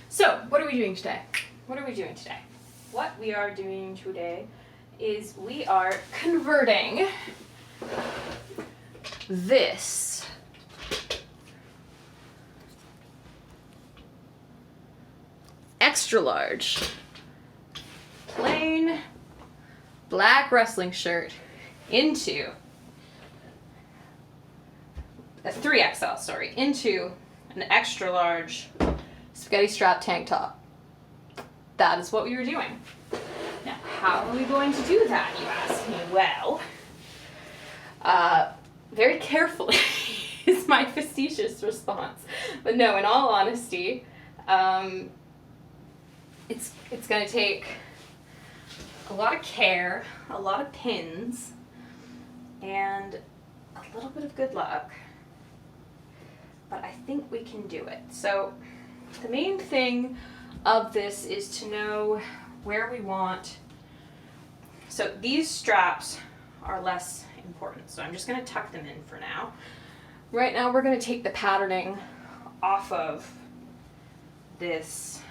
So, what are we doing today? What are we doing today? What we are doing today is we are converting this extra large plain black wrestling shirt into a 3XL, sorry, into an extra large spaghetti strap tank top. That is what we were doing. Now, how are we going to do that, you ask me? Well, very carefully is my facetious response. But no, in all honesty, it's going to take a lot of care, a lot of pins, and a little bit of good luck. But I think we can do it. So the main thing of this is to know where we want. So these straps are less important, so I'm just going to tuck them in for now. Right now we're going to take the patterning off of this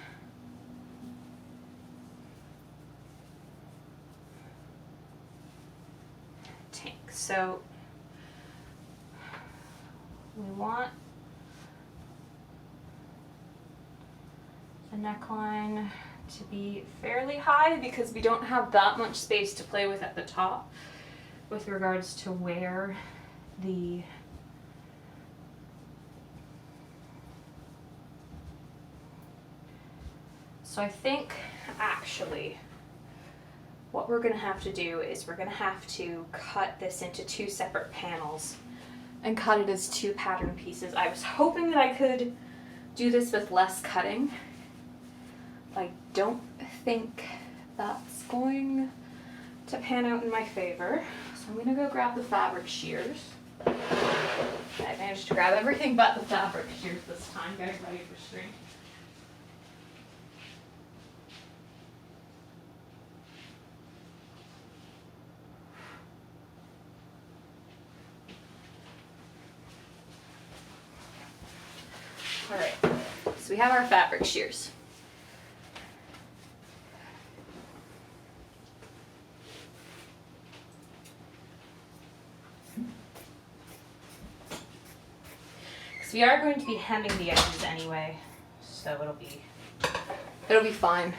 tank. So we want the neckline to be fairly high because we don't have that much space to play with at the top with regards to where the so I think actually what we're going to have to do is we're going to have to cut this into two separate panels and cut it as two pattern pieces. I was hoping that I could do this with less cutting. I don't think that's going to pan out in my favor. So I'm going to go grab the fabric shears. I managed to grab everything but the fabric shears this time, getting ready for string. Alright, so we have our fabric shears. Because we are going to be hemming the edges anyway, so it'll be fine.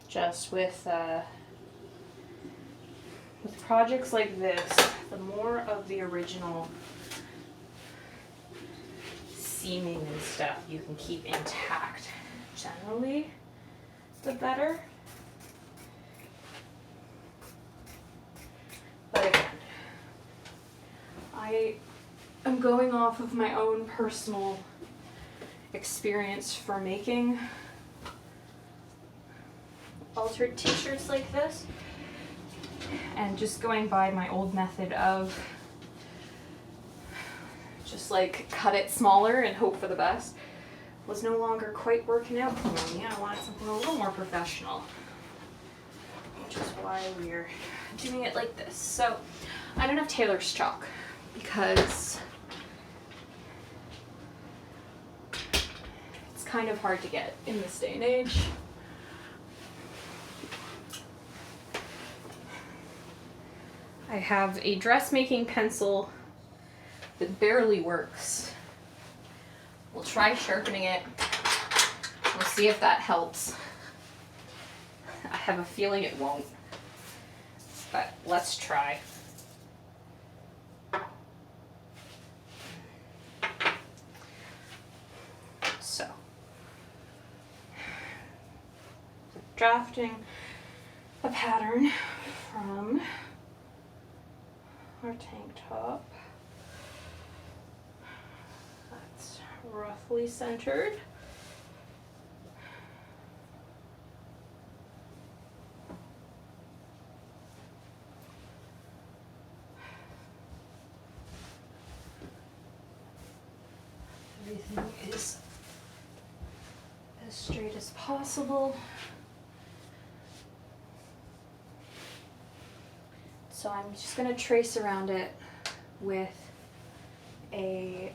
Just with projects like this, the more of the original seaming and stuff you can keep intact, generally, the better. But again, I am going off of my own personal experience for making altered t-shirts like this, and just going by my old method of just like cut it smaller and hope for the best was no longer quite working out for me. I wanted something a little more professional, which is why we're doing it like this. So I don't have tailor's chalk because it's kind of hard to get in this day and age. I have a dressmaking pencil that barely works. We'll try sharpening it. We'll see if that helps. I have a feeling it won't, but let's try. So, drafting a pattern from our tank top. That's roughly centered. Everything is as straight as possible. So I'm just going to trace around it with a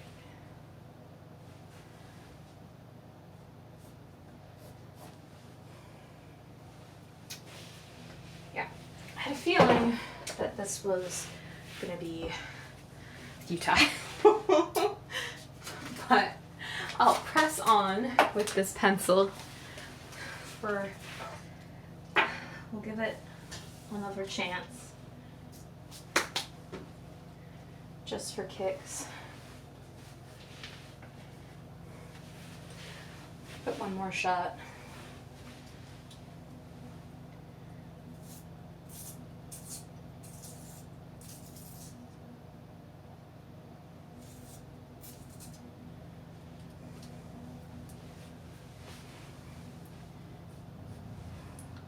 this was gonna be futile. But I'll press on with this pencil we'll give it another chance. Just for kicks. Put one more shot.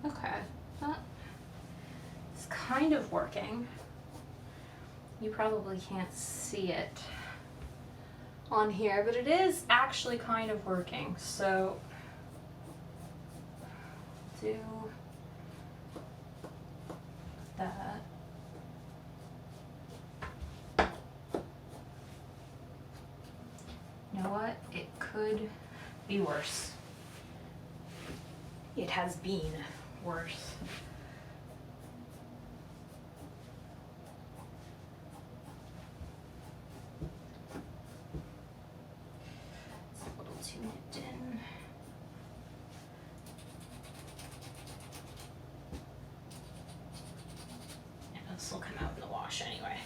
Okay, that's kind of working. You probably can't see it on here, but it is actually kind of working. So do that. You know what? It could be worse. It has been worse. It's a little too nipped in. And this will come out in the wash anyway.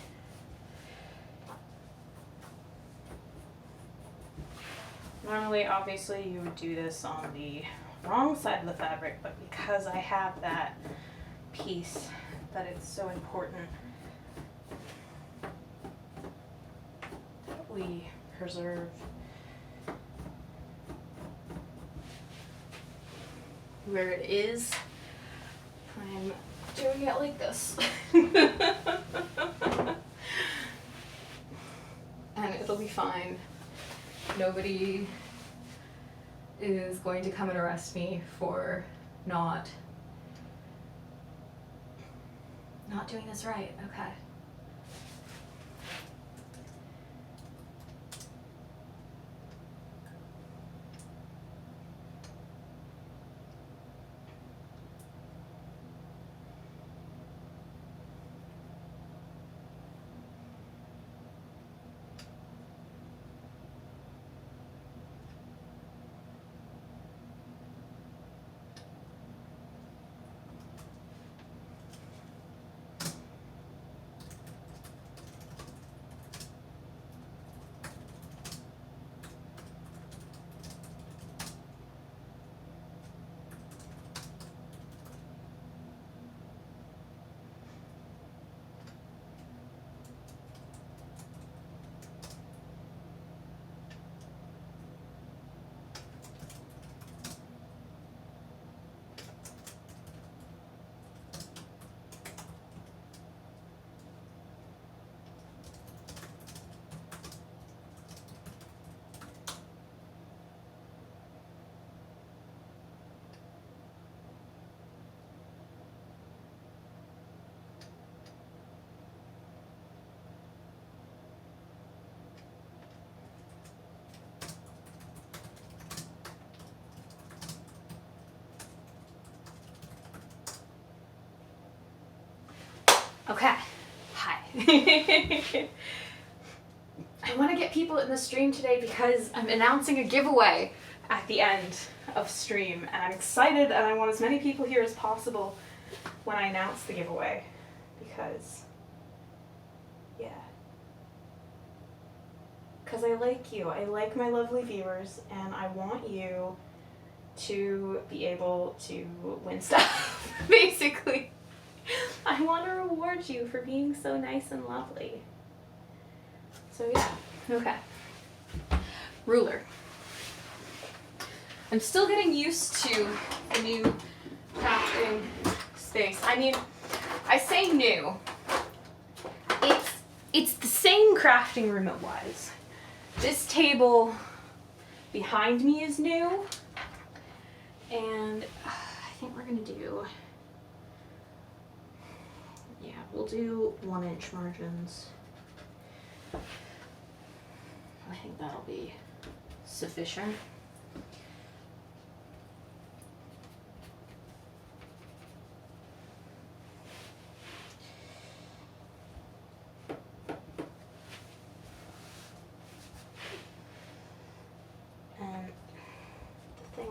Normally, obviously, you would do this on the wrong side of the fabric, but because I have that piece, that it's so important that we preserve where it is, I'm doing it like this. And it'll be fine. Nobody is going to come and arrest me for not doing this right. Okay. Okay, hi. I want to get people in the stream today because I'm announcing a giveaway at the end of stream, and I'm excited, and I want as many people here as possible when I announce the giveaway, because, yeah. Because I like you, I like my lovely viewers, and I want you to be able to win stuff, basically. I want to reward you for being so nice and lovely. So yeah, okay. Ruler. I'm still getting used to the new crafting space. I mean, I say new. It's the same crafting room it was. This table behind me is new, and I think we're gonna do, yeah, we'll do 1-inch margins. I think that'll be sufficient.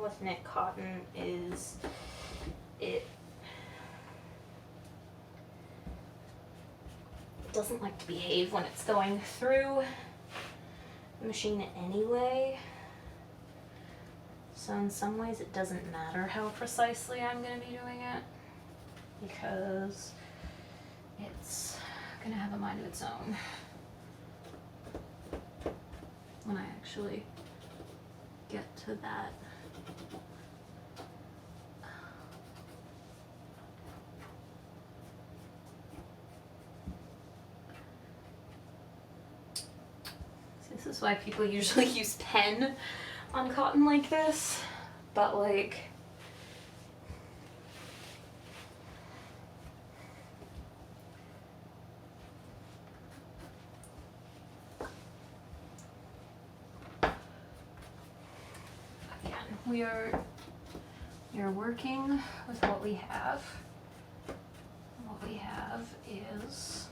with knit cotton is it doesn't like to behave when it's going through the machine anyway. So in some ways it doesn't matter how precisely I'm going to be doing it, because it's going to have a mind of its own when I actually get to that. So this is why people usually use pen on cotton like this, but like we are working with what we have. What we have is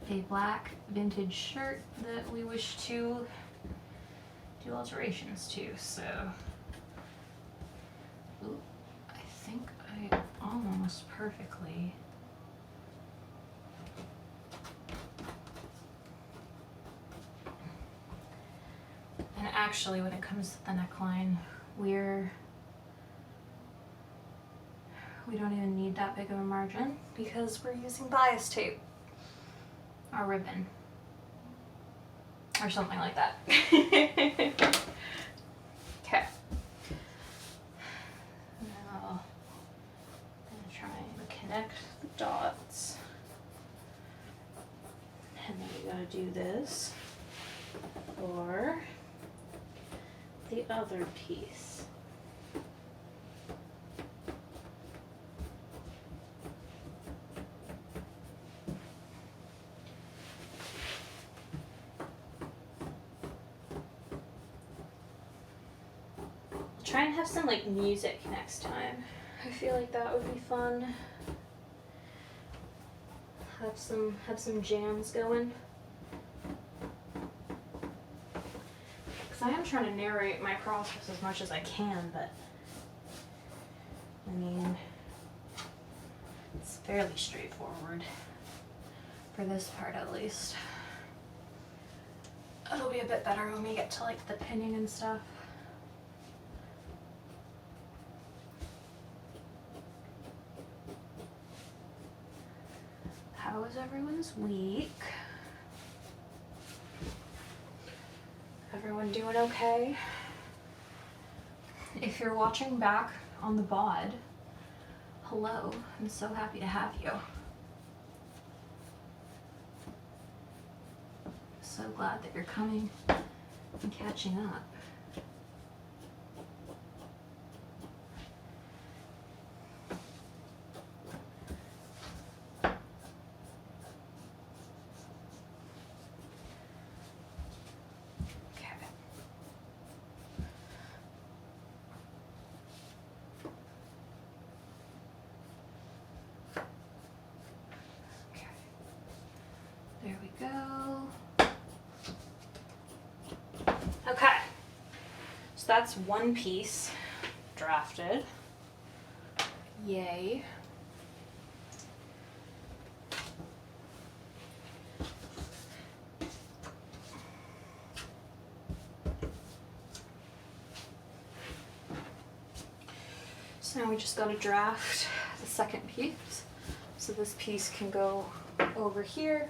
a black vintage shirt that we wish to do alterations to. So, ooh, I think I almost perfectly. And actually, when it comes to the neckline, we don't even need that big of a margin because we're using bias tape or ribbon or something like that. Okay. Now I'm gonna try and connect the dots, and then we gotta do this for the other piece. I'll try and have some like music next time. I feel like that would be fun. Have some jams going. I am trying to narrate my process as much as I can, but I mean, it's fairly straightforward for this part at least. It'll be a bit better when we get to like the pinning and stuff. How was everyone's week? Everyone doing okay? If you're watching back on the VOD, hello, I'm so happy to have you. So glad that you're coming and catching up. There we go. Okay, so that's one piece drafted. Yay. So now we just got to draft the second piece. So this piece can go over here.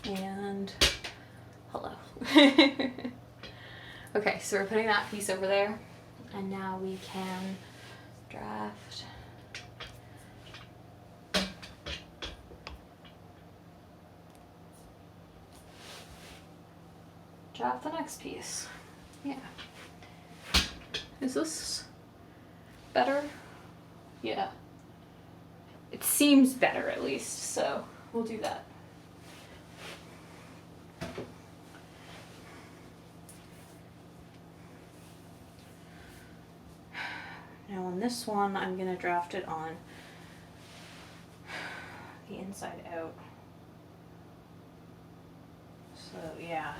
And hello. Okay, so we're putting that piece over there, and now we can draft the next piece. Yeah. Is this better? Yeah. It seems better at least, so we'll do that. Now on this one, I'm going to draft it on the inside out. So yeah.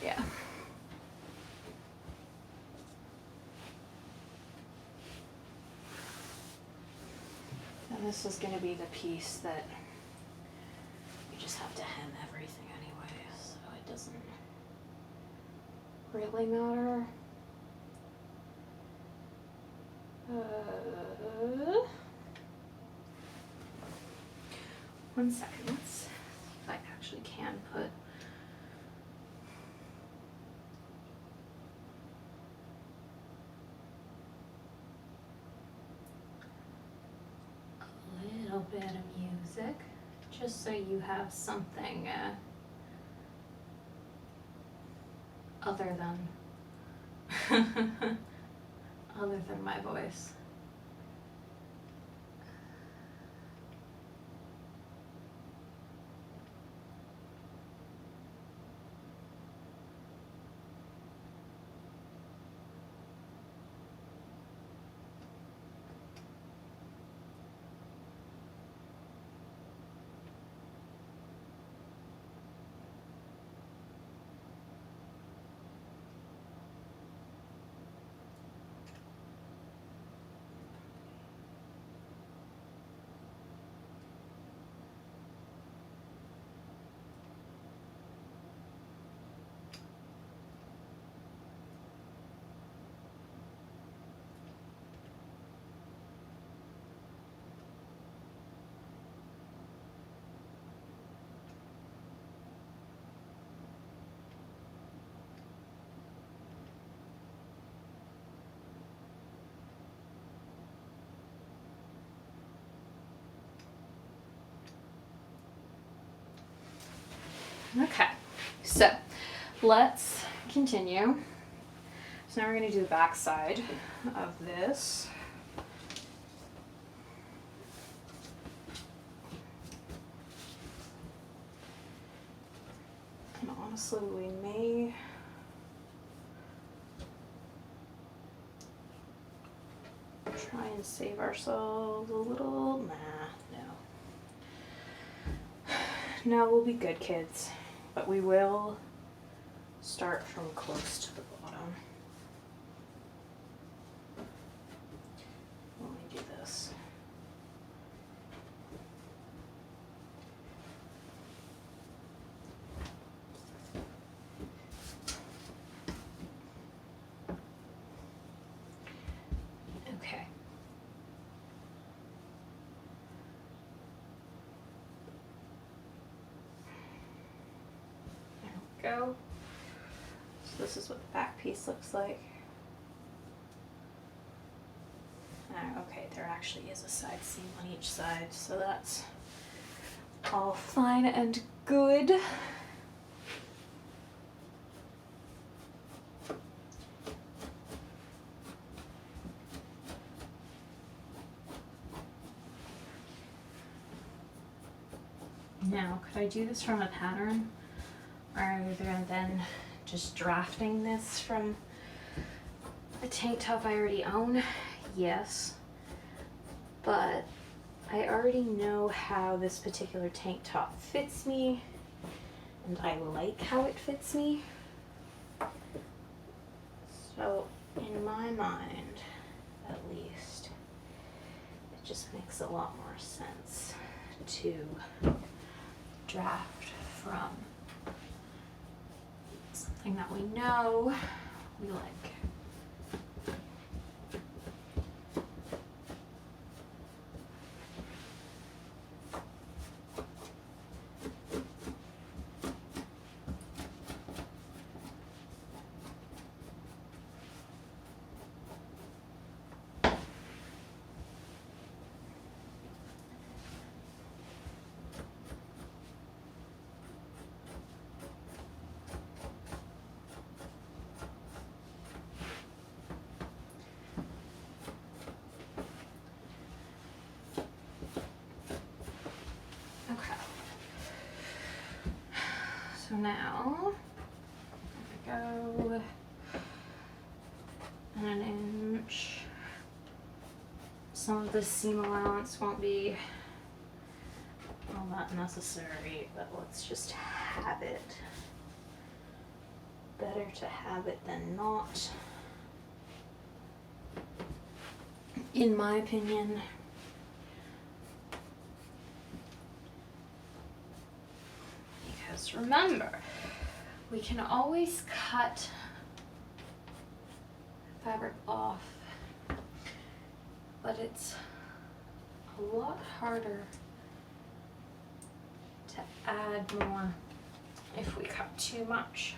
Yeah. And this is going to be the piece that you just have to hem everything anyway, so it doesn't really matter. One second, let's see if I actually can put a little bit of music, just so you have something other than other than my voice. Okay, so let's continue. So now we're going to do the back side of this. And honestly, we may try and save ourselves a little. Nah, no. No, we'll be good, kids. But we will start from close to the bottom when we do this. Okay. Go. So this is what the back piece looks like. Okay, there actually is a side seam on each side, so that's all fine and good. Now, could I do this from a pattern? Rather than just drafting this from a tank top I already own? Yes, but I already know how this particular tank top fits me, and I like how it fits me. So in my mind, at least, it just makes a lot more sense to draft from something that we know we like. So now, there we go, and 1 inch Some of the seam allowance won't be all that necessary, but let's just have it. Better to have it than not, in my opinion. Because remember, we can always cut fabric off, but it's a lot harder to add more if we cut too much.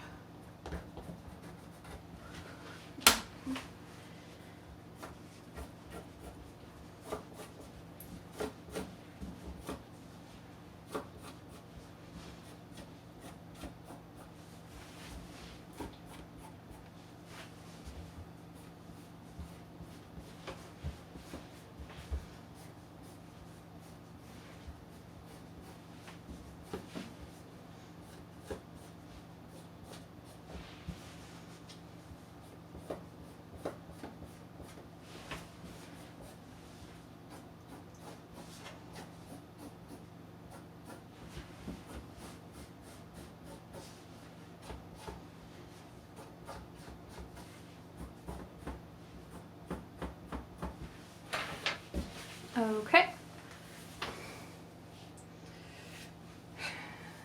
Okay.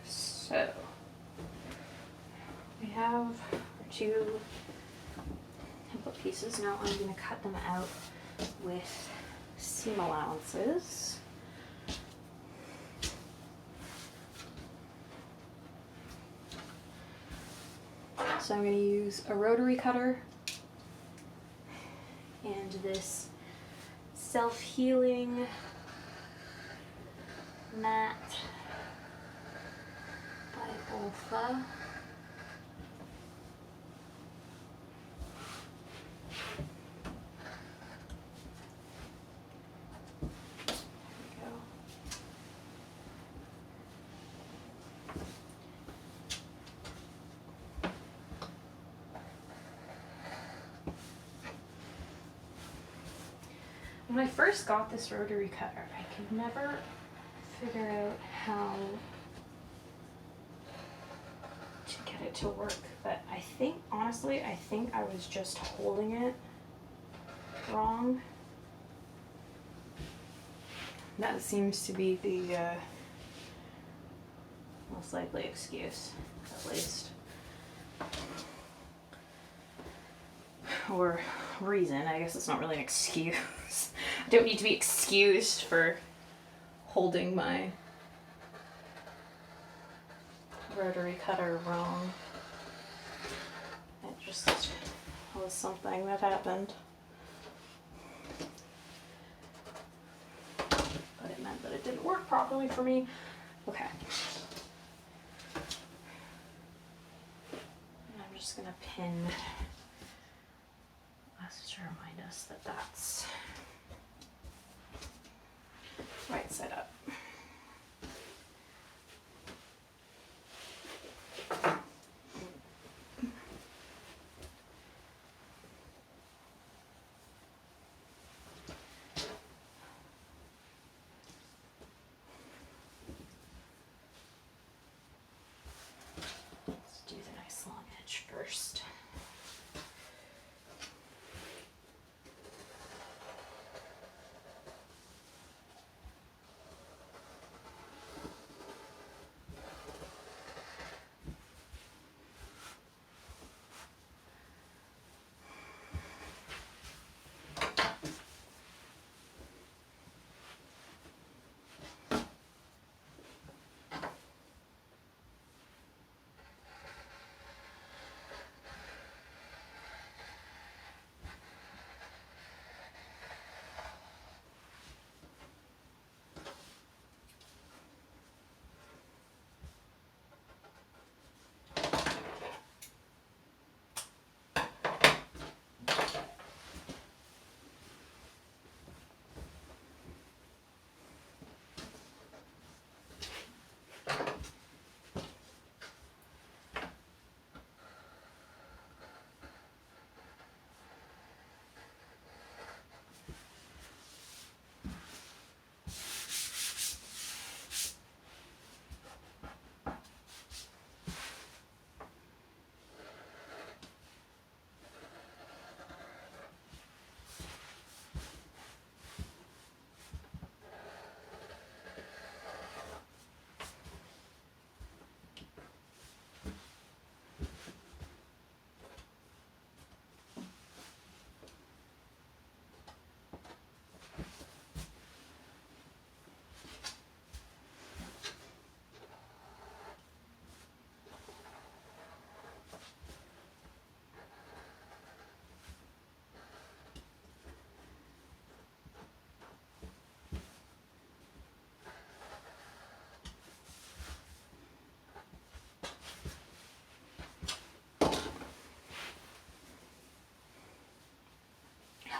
So we have our two template pieces. Now I'm going to cut them out with seam allowances. So I'm going to use a rotary cutter and this self-healing mat by Olfa. When I first got this rotary cutter, I could never figure out how to get it to work, but I think, honestly, I think I was just holding it wrong. That seems to be the most likely excuse, at least. Or reason. I guess it's not really an excuse. I don't need to be excused for holding my rotary cutter wrong. It just was something that happened. But it meant that it didn't work properly for me. Okay. And I'm just gonna pin to remind us that that's right side up. Let's do the nice long edge first.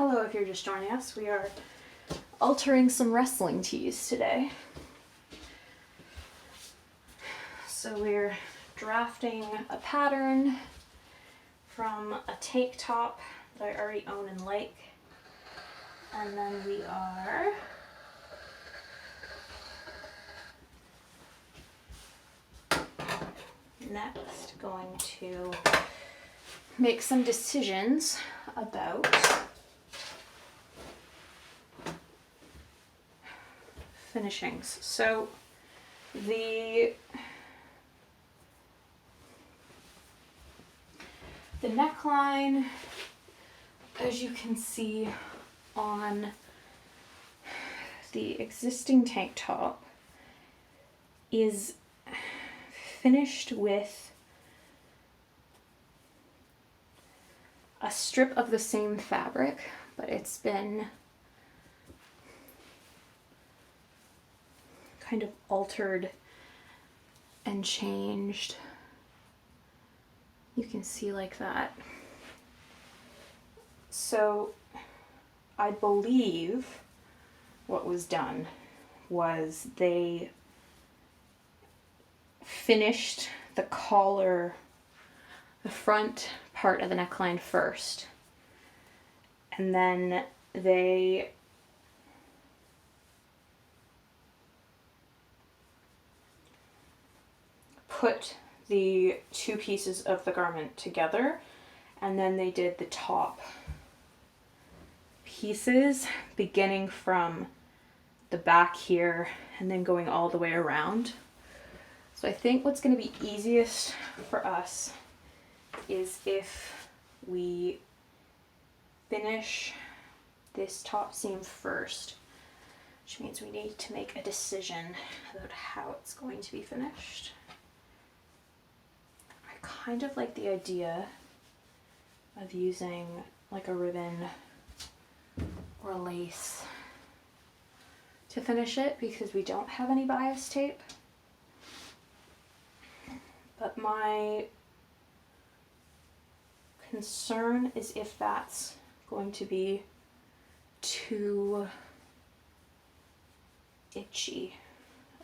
hello if you're just joining us. We are altering some wrestling tees today. So we're drafting a pattern from a tank top that I already own and like. And then we are next going to make some decisions about finishings. So the neckline, as you can see on the existing tank top, is finished with a strip of the same fabric, but it's been kind of altered and changed. You can see like that. So I believe what was done was they finished the collar, the front part of the neckline first, and then they put the two pieces of the garment together, and then they did the top pieces beginning from the back here and then going all the way around. So I think what's going to be easiest for us is if we finish this top seam first, which means we need to make a decision about how it's going to be finished. I kind of like the idea of using like a ribbon or lace to finish it because we don't have any bias tape. But my concern is if that's going to be too itchy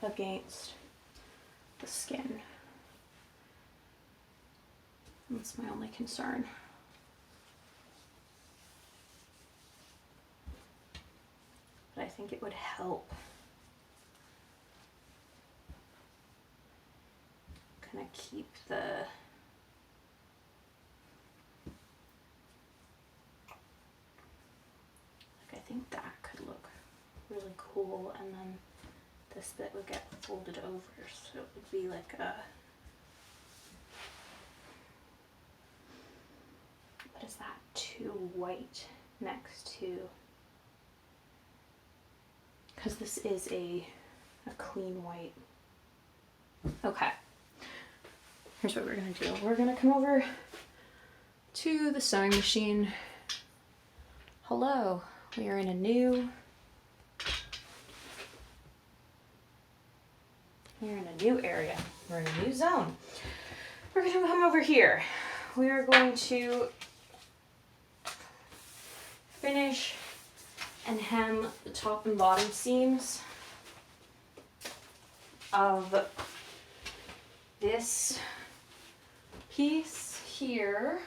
against the skin. That's my only concern. But I think it would help kind of keep the I think that could look really cool, and then this bit would get folded over, so it would be like a, what is that, too white next to, because this is a clean white. Okay, here's what we're gonna do. We're gonna come over to the sewing machine. Hello, we are in a new area. We're in a new zone. We're gonna come over here. We are going to finish and hem the top and bottom seams of this piece here.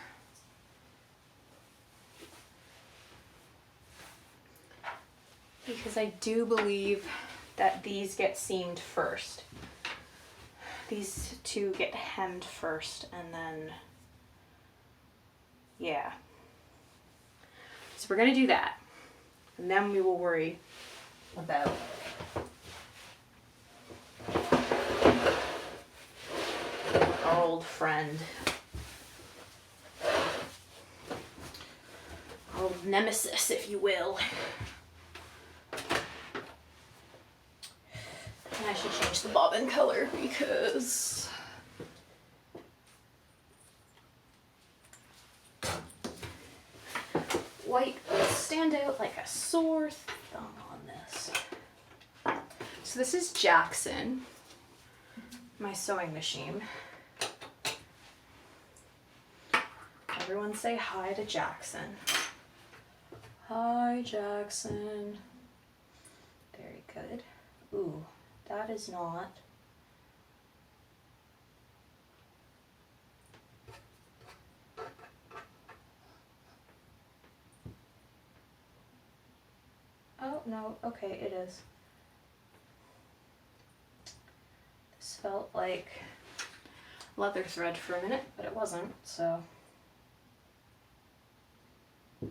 Because I do believe that these get seamed first. These two get hemmed first, and then, yeah. So we're gonna do that. And then we will worry about our old friend, our old nemesis, if you will. And I should change the bobbin color because white will stand out like a sore thumb on this. So this is Jackson, my sewing machine. Everyone say hi to Jackson. Hi, Jackson. Very good. Ooh, that is not. Oh, no, okay, it is. This felt like leather thread for a minute, but it wasn't, so. I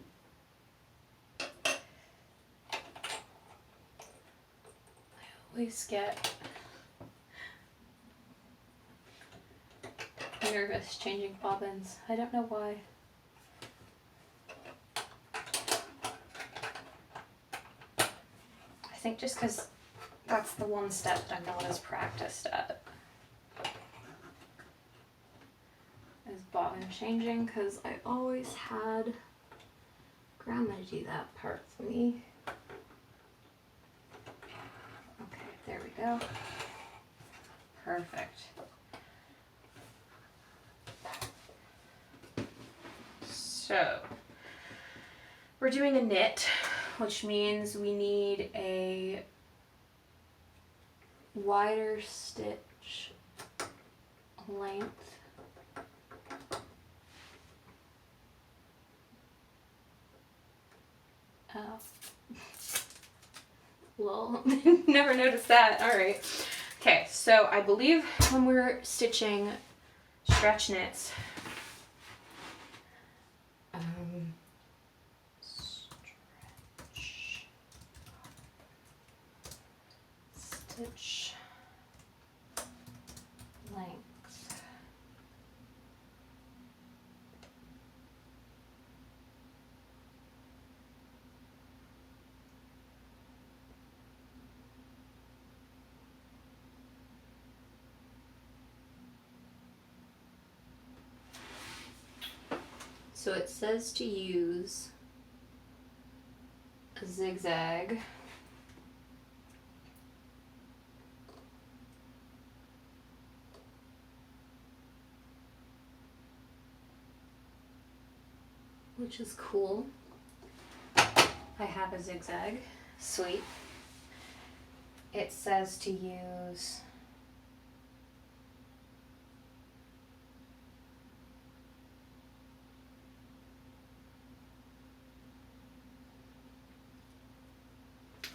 always get nervous changing bobbins. I don't know why. I think just because that's the one step I'm not as practiced at. Is bobbin changing, because I always had Grandma do that part for me. Okay, there we go. Perfect. So, we're doing a knit, which means we need a wider stitch length. Oh. Lol, never noticed that. All right. Okay, so I believe when we're stitching stretch knits, stitch length. So it says to use a zigzag. Which is cool. I have a zigzag. Sweet. It says to use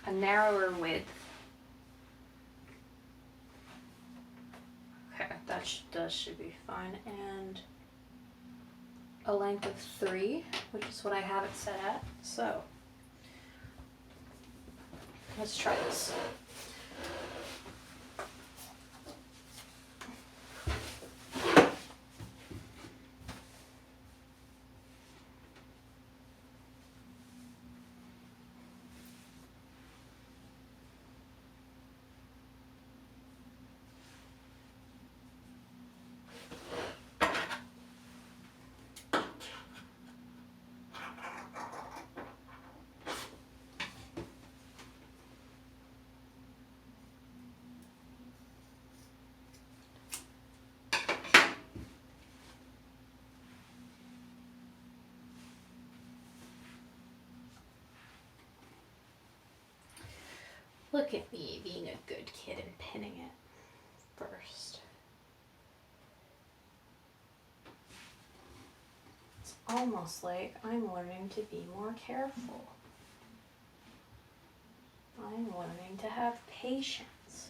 a narrower width. Okay, that should be fine. And a length of 3, which is what I have it set at. So let's try this. Look at me being a good kid and pinning it first. It's almost like I'm learning to be more careful. I'm learning to have patience.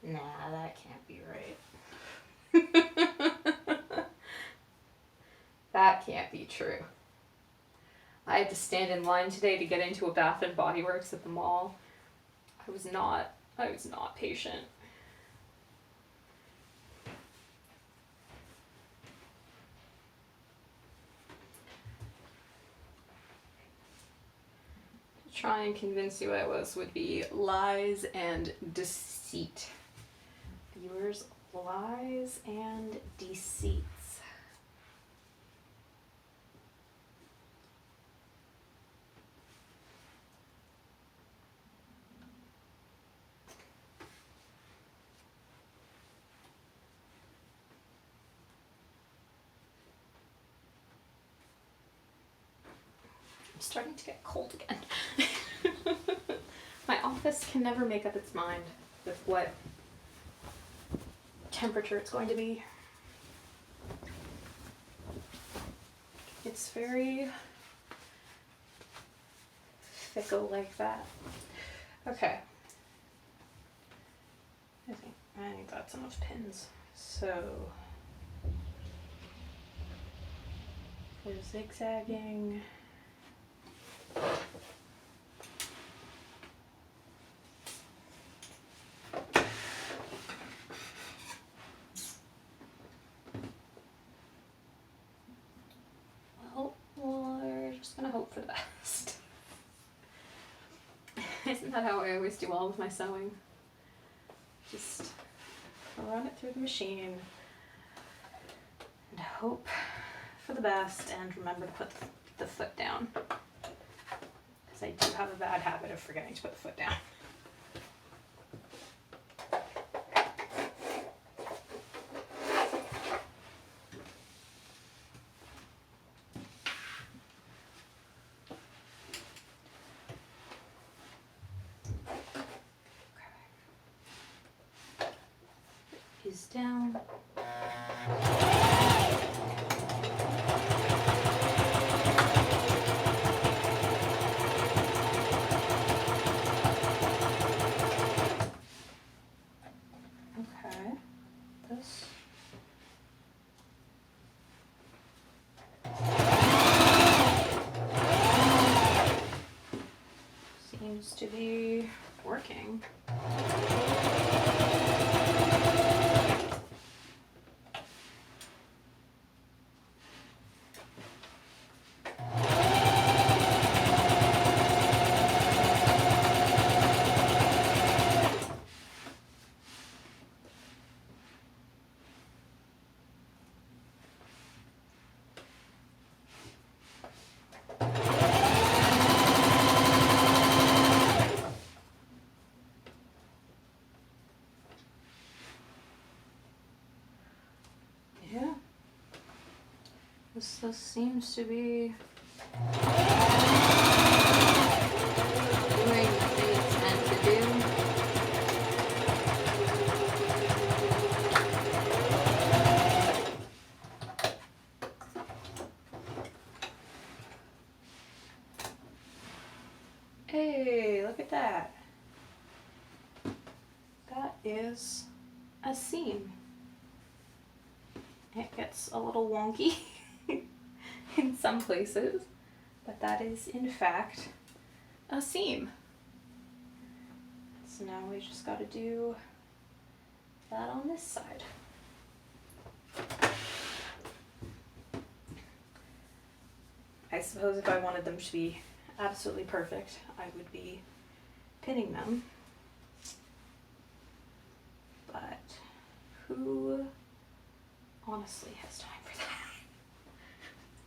Nah, that can't be right. That can't be true. I had to stand in line today to get into a Bath and Body Works at the mall. I was not patient. To try and convince you I was would be lies and deceit. Viewers, lies and deceits. I'm starting to get cold again. My office can never make up its mind with what temperature it's going to be. It's very fickle like that. Okay. I think that's enough pins. So for zigzagging, well, we're just gonna hope for the best. Isn't that how I always do all of my sewing? Just run it through the machine and hope for the best, and remember to put the foot down, because I do have a bad habit of forgetting to put the foot down. Is down. Okay, this seems to be working. Yeah. This seems to be doing the thing it's meant to do. Hey, look at that. That is a seam. It gets a little wonky in some places, but that is in fact a seam. So now we just got to do that on this side. I suppose if I wanted them to be absolutely perfect, I would be pinning them. But who honestly has time for that?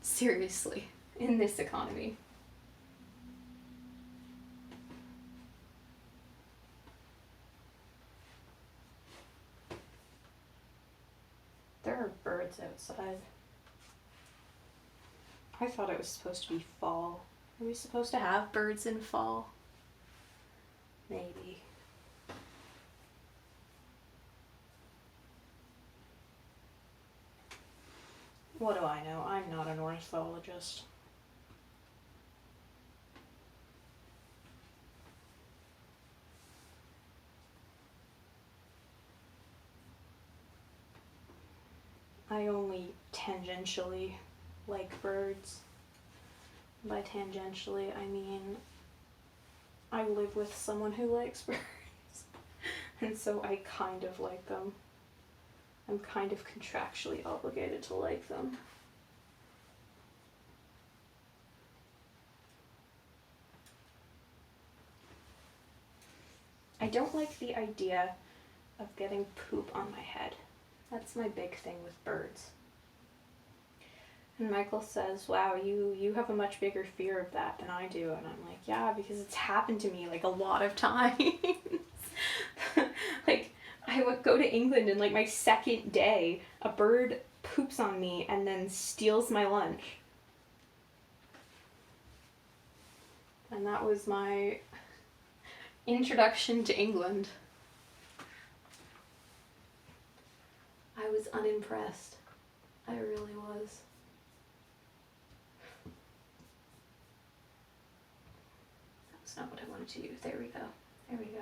Seriously, in this economy. There are birds outside. I thought it was supposed to be fall. Are we supposed to have birds in fall? Maybe. What do I know? I'm not an ornithologist. I only tangentially like birds. By tangentially, I mean I live with someone who likes birds. And so I kind of like them. I'm kind of contractually obligated to like them. I don't like the idea of getting poop on my head. That's my big thing with birds. And Michael says, wow, you have a much bigger fear of that than I do. And I'm like, yeah, because it's happened to me like a lot of times. Like, I would go to England and like my second day, a bird poops on me and then steals my lunch. And that was my introduction to England. I was unimpressed. I really was. That was not what I wanted to do. There we go. There we go.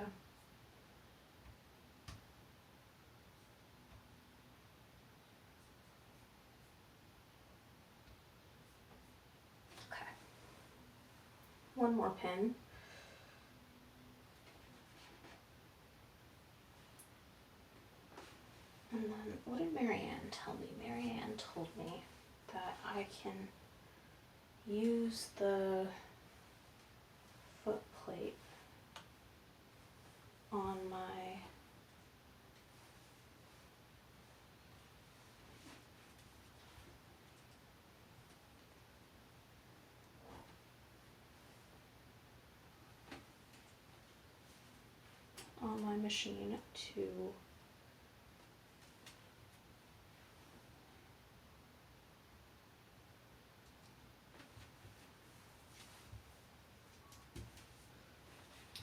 Okay. One more pin. And then, what did Marianne tell me? Marianne told me that I can use the foot plate on my machine to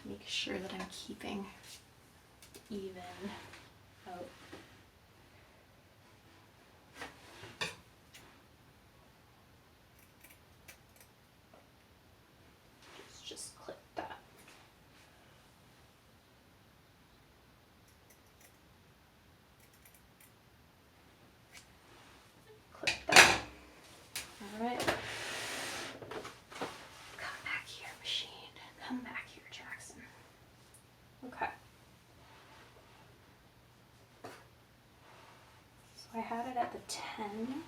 make sure that I'm keeping even. Oh. Just clip that. Clip that. All right. Come back here, machine. Come back here, Jackson. Okay. So I had it at the 10,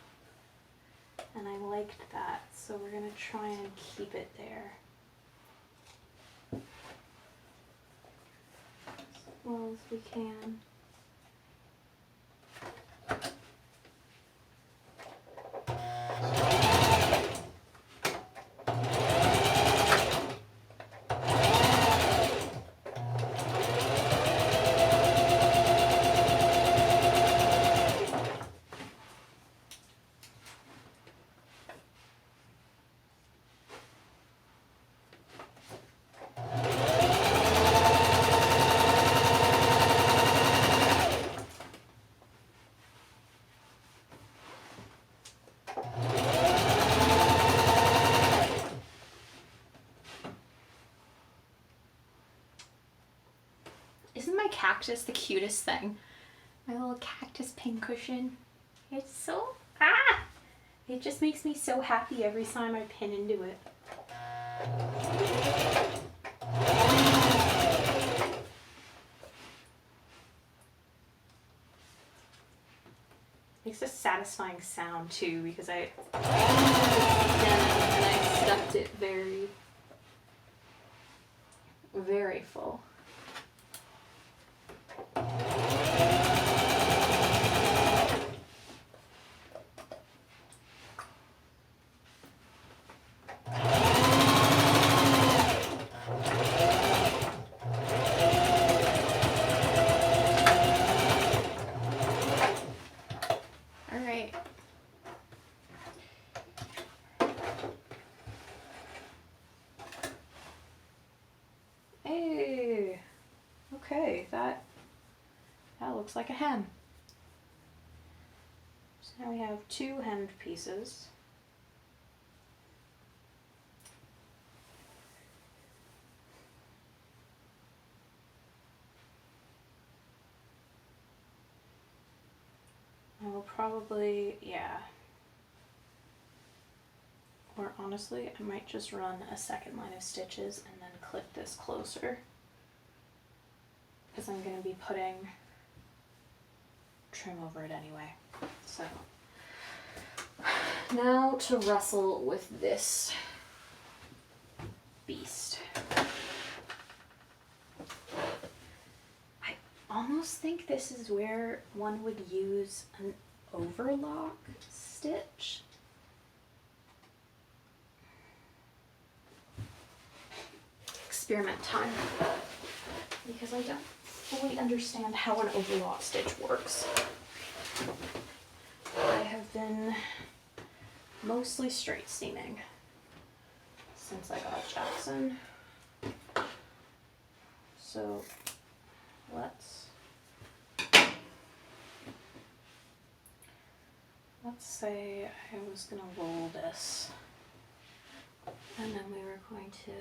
and I liked that, so we're gonna try and keep it there. As well as we can. Isn't my cactus the cutest thing? My little cactus pincushion. It's so, it just makes me so happy every time I pin into it. Makes a satisfying sound too, because I stuffed it very, very full. Okay, that looks like a hem. So now we have 2 hemmed pieces. I will probably, yeah. Or honestly, I might just run a second line of stitches and then clip this closer, because I'm going to be putting trim over it anyway. So now to wrestle with this beast. I almost think this is where one would use an overlock stitch. Experiment time, because I don't fully understand how an overlock stitch works. I have been mostly straight seaming, since I got Jackson. So let's say I was gonna roll this, and then we were going to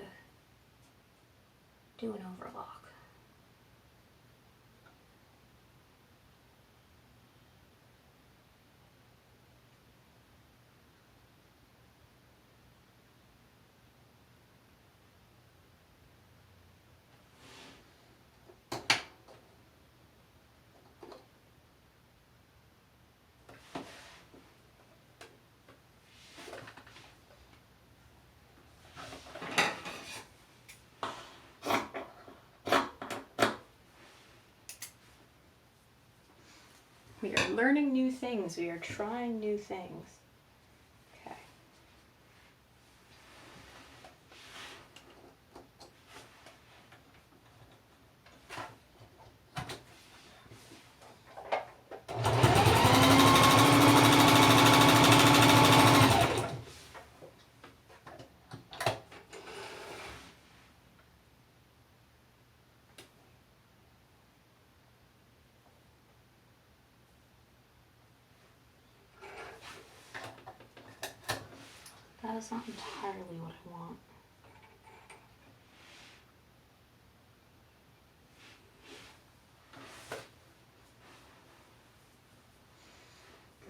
do an overlock. We are learning new things. We are trying new things. Okay. That is not entirely what I want.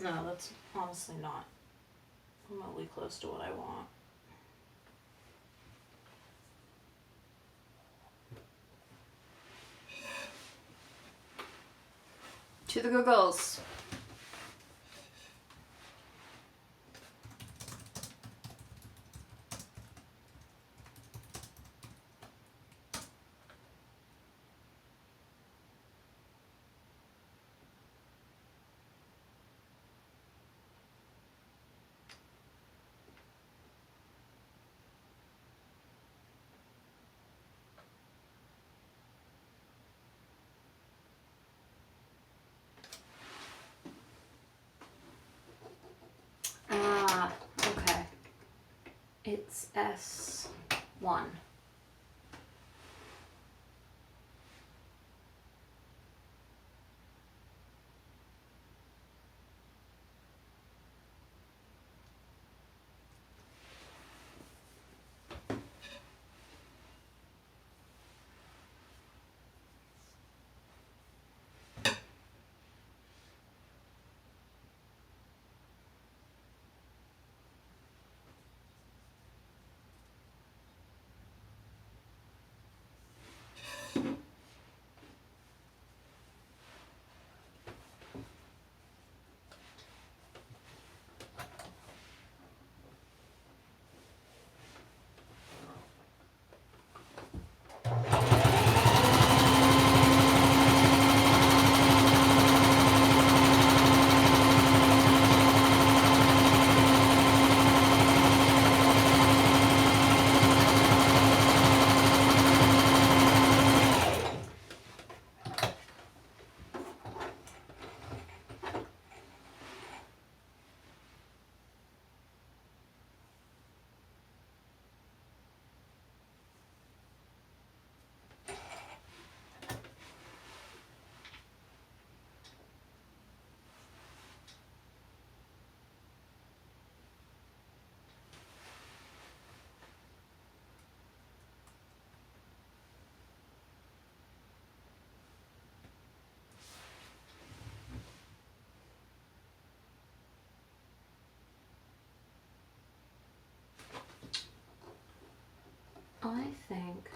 No, that's honestly not remotely close to what I want. To the googles. Okay. It's S1. I think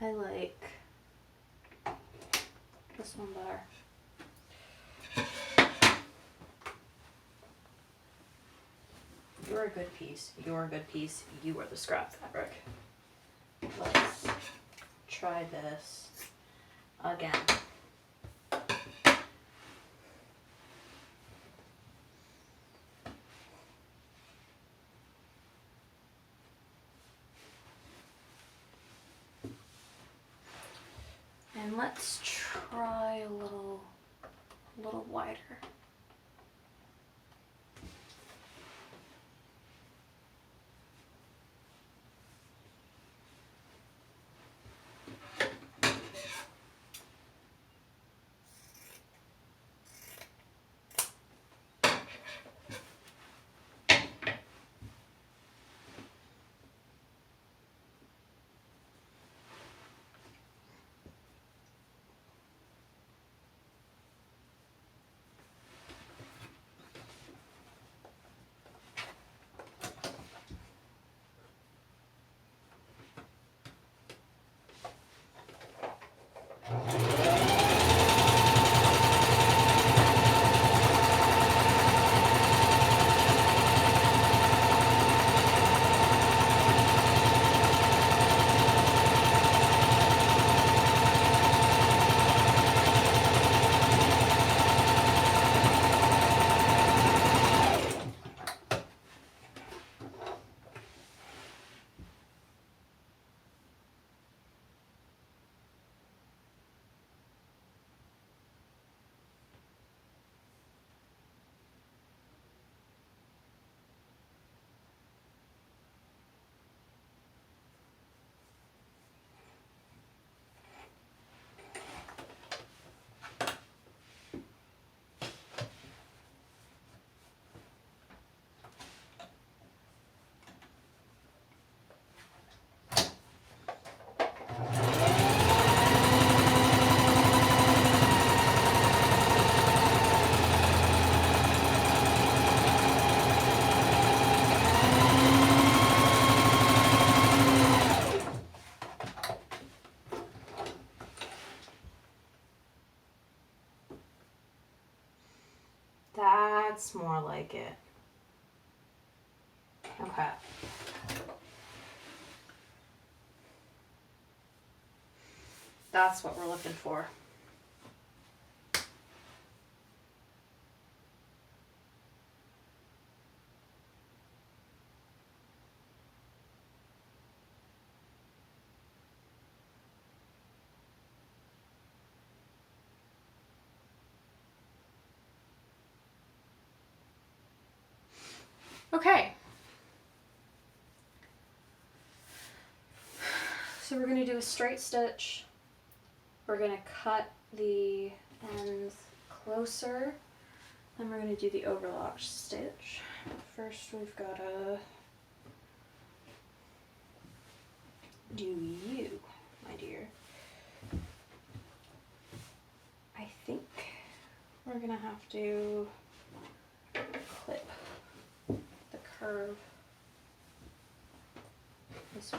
I like this one better. You're a good piece. You're a good piece. You are the scrap fabric. Let's try this again. And let's try a little a little wider. That's more like it. Okay. That's what we're looking for. Okay. So we're going to do a straight stitch. We're going to cut the ends closer. Then we're going to do the overlock stitch. First we've got to do you, my dear. I think we're going to have to clip the curve this way.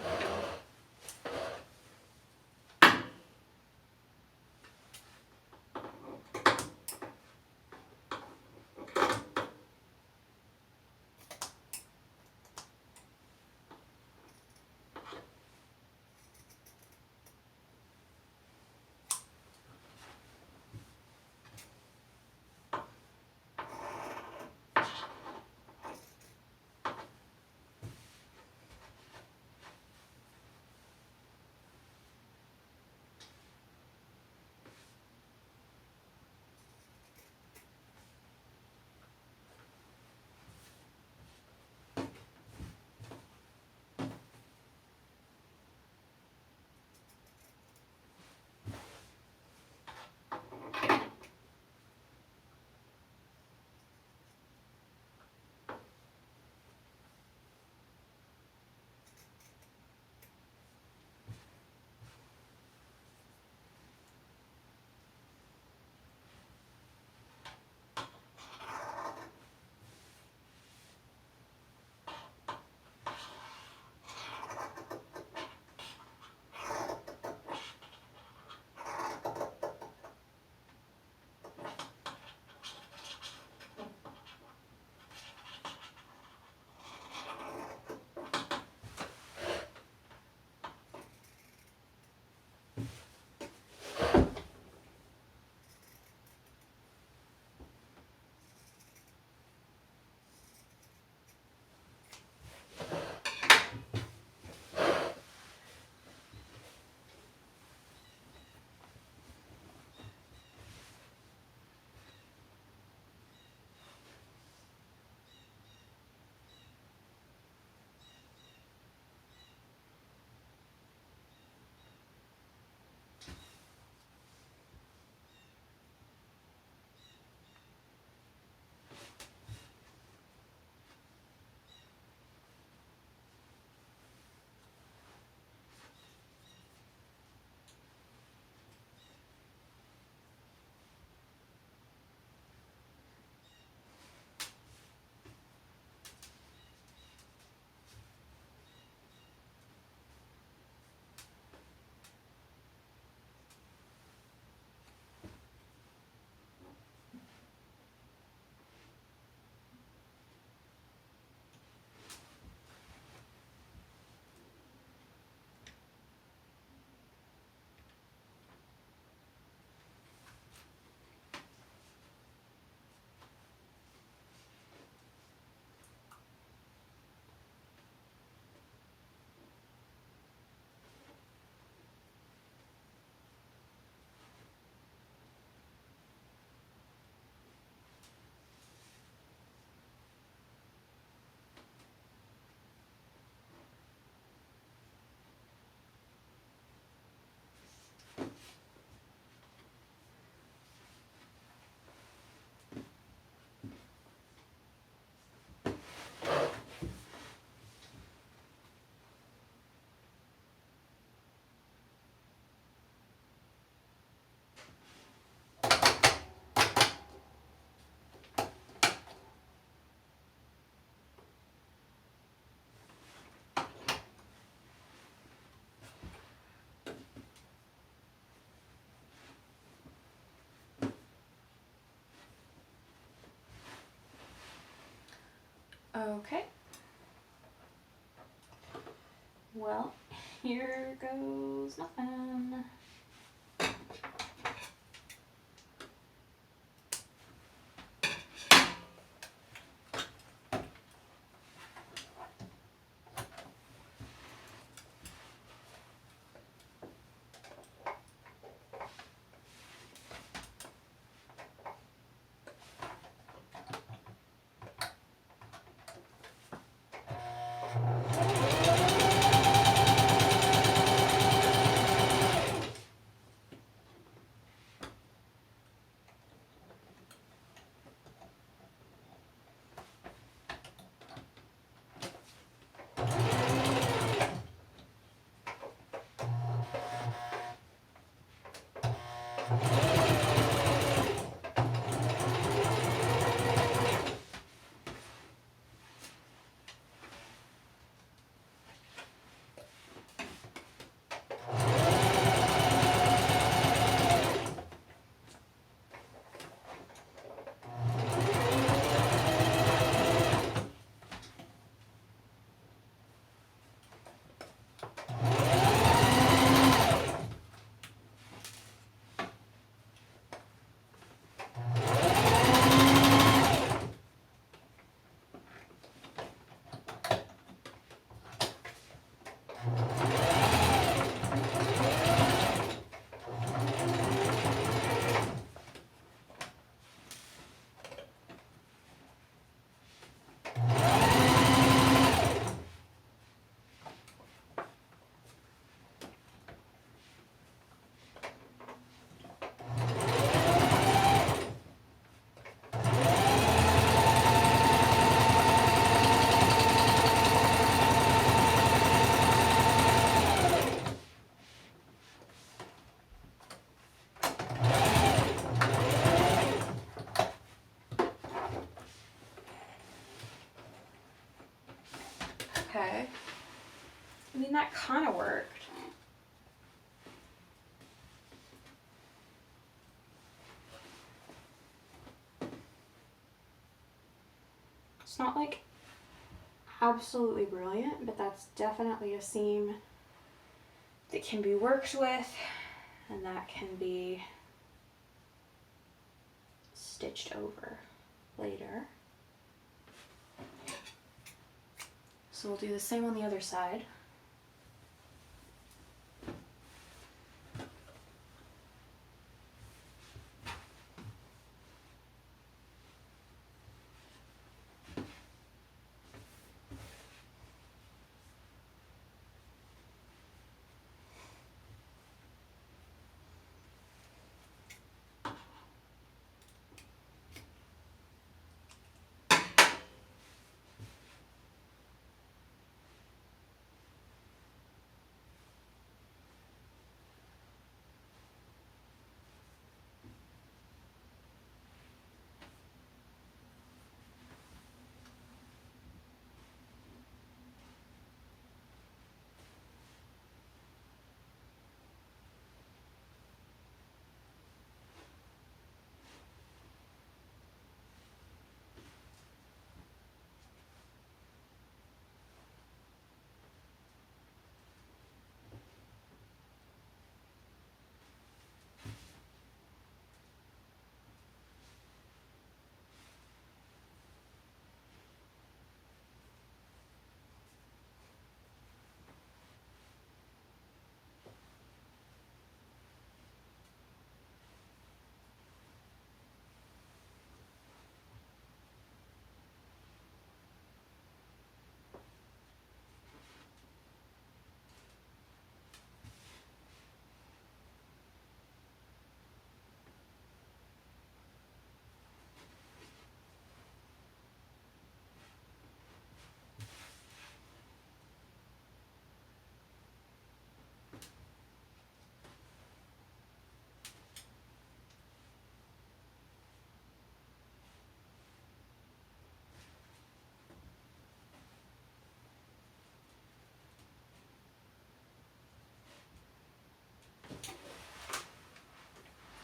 Okay. Well, here goes nothing. Okay. I mean, that kind of worked. It's not like absolutely brilliant, but that's definitely a seam that can be worked with, and that can be stitched over later. So we'll do the same on the other side.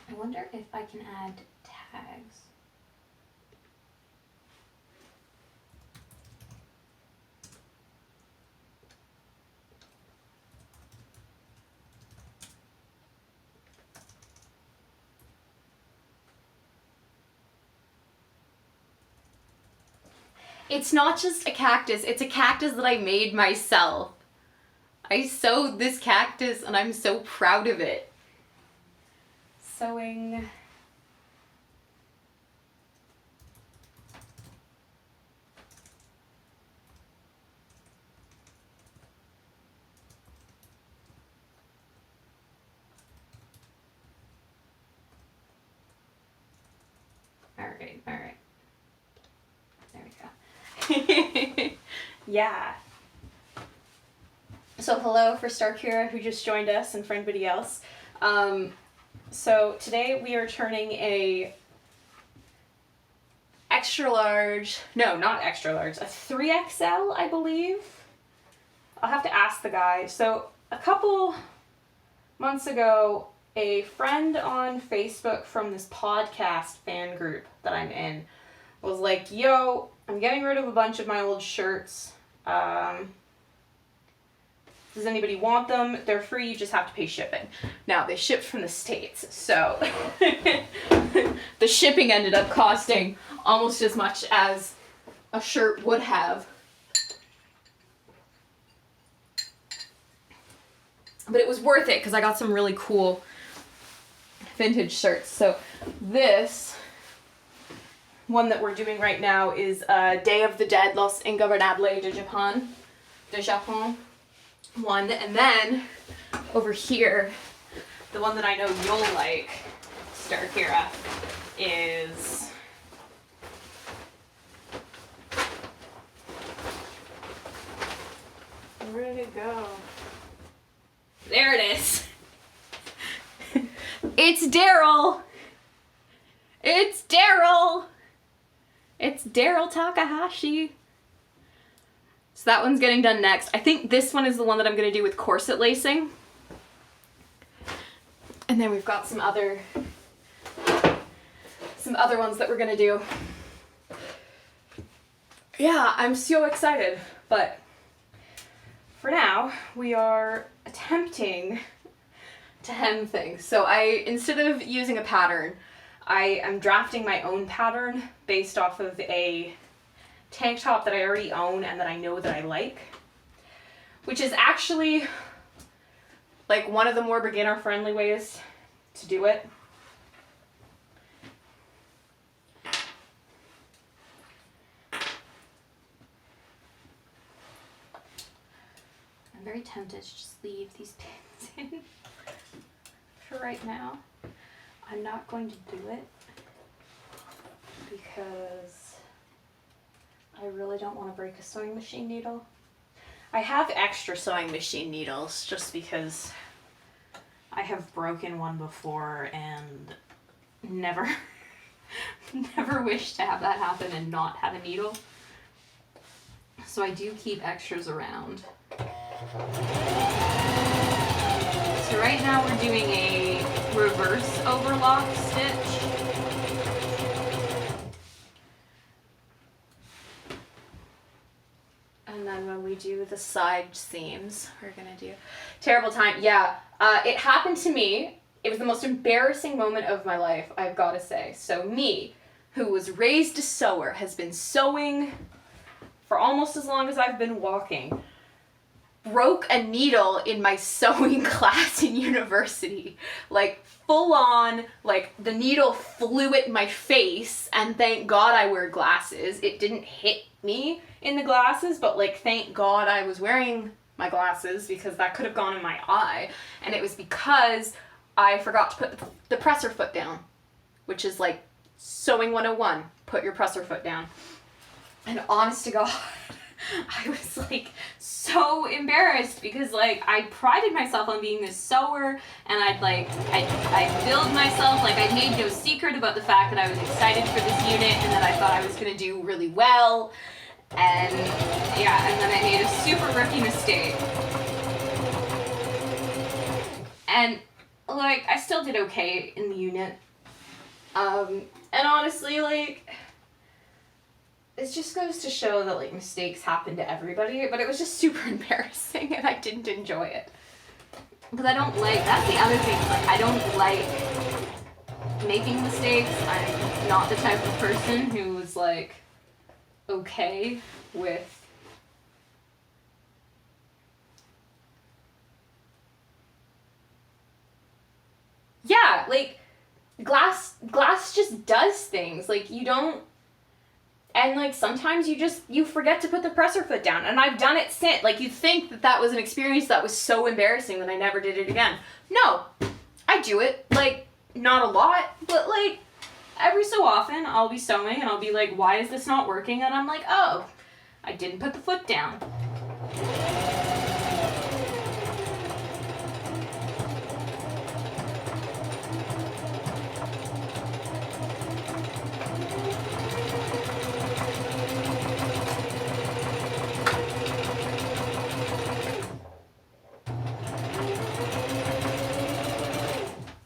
I wonder if I can add tags. It's not just a cactus, it's a cactus that I made myself. I sewed this cactus and I'm so proud of it. Sewing. All right. There we go. Yeah. So hello for Starkira who just joined us and for anybody else. So today we are turning a extra large, no, not extra large, a 3XL, I believe. I'll have to ask the guy. So a couple months ago, a friend on Facebook from this podcast fan group that I'm in was like, yo, I'm getting rid of a bunch of my old shirts. Does anybody want them? They're free, you just have to pay shipping. Now, they shipped from the States, so the shipping ended up costing almost as much as a shirt would have. But it was worth it because I got some really cool vintage shirts. So this one that we're doing right now is Day of the Dead, Los Ingovernables de Japon one. And then over here, the one that I know you'll like, Starkira, is where did it go? There it is. It's Daryl. It's Daryl. It's Daryl Takahashi. So that one's getting done next. I think this one is the one that I'm going to do with corset lacing. And then we've got some other ones that we're going to do. Yeah, I'm so excited. But for now, we are attempting to hem things. So instead of using a pattern, I am drafting my own pattern based off of a tank top that I already own and that I know that I like, which is actually like one of the more beginner friendly ways to do it. I'm very tempted to just leave these pins in for right now. I'm not going to do it because I really don't want to break a sewing machine needle. I have extra sewing machine needles just because I have broken one before and never wish to have that happen and not have a needle. So I do keep extras around. So right now we're doing a reverse overlock stitch. And then when we do the side seams, we're gonna do terrible time. Yeah, it happened to me. It was the most embarrassing moment of my life, I've got to say. So me, who was raised a sewer, has been sewing for almost as long as I've been walking, broke a needle in my sewing class in university. Like, full on, like, the needle flew at my face, and thank God I wear glasses. It didn't hit me in the glasses, but, like, thank God I was wearing my glasses because that could have gone in my eye. And it was because I forgot to put the presser foot down, which is like sewing 101, put your presser foot down. And honest to God, I was like so embarrassed because like I prided myself on being this sewer, and I billed myself, like I made no secret about the fact that I was excited for this unit and that I thought I was gonna do really well. And yeah, and then I made a super rookie mistake. And like I still did okay in the unit. And honestly, like, it just goes to show that, like, mistakes happen to everybody, but it was just super embarrassing, and I didn't enjoy it. Because I don't like, that's the other thing, like, I don't like making mistakes. I'm not the type of person who's, like, okay with yeah, like glass just does things. Like you don't, and like sometimes you forget to put the presser foot down, and I've done it since. Like you'd think that that was an experience that was so embarrassing that I never did it again. No, I do it, like not a lot, but like every so often I'll be sewing and I'll be like, why is this not working? And I'm like, oh, I didn't put the foot down.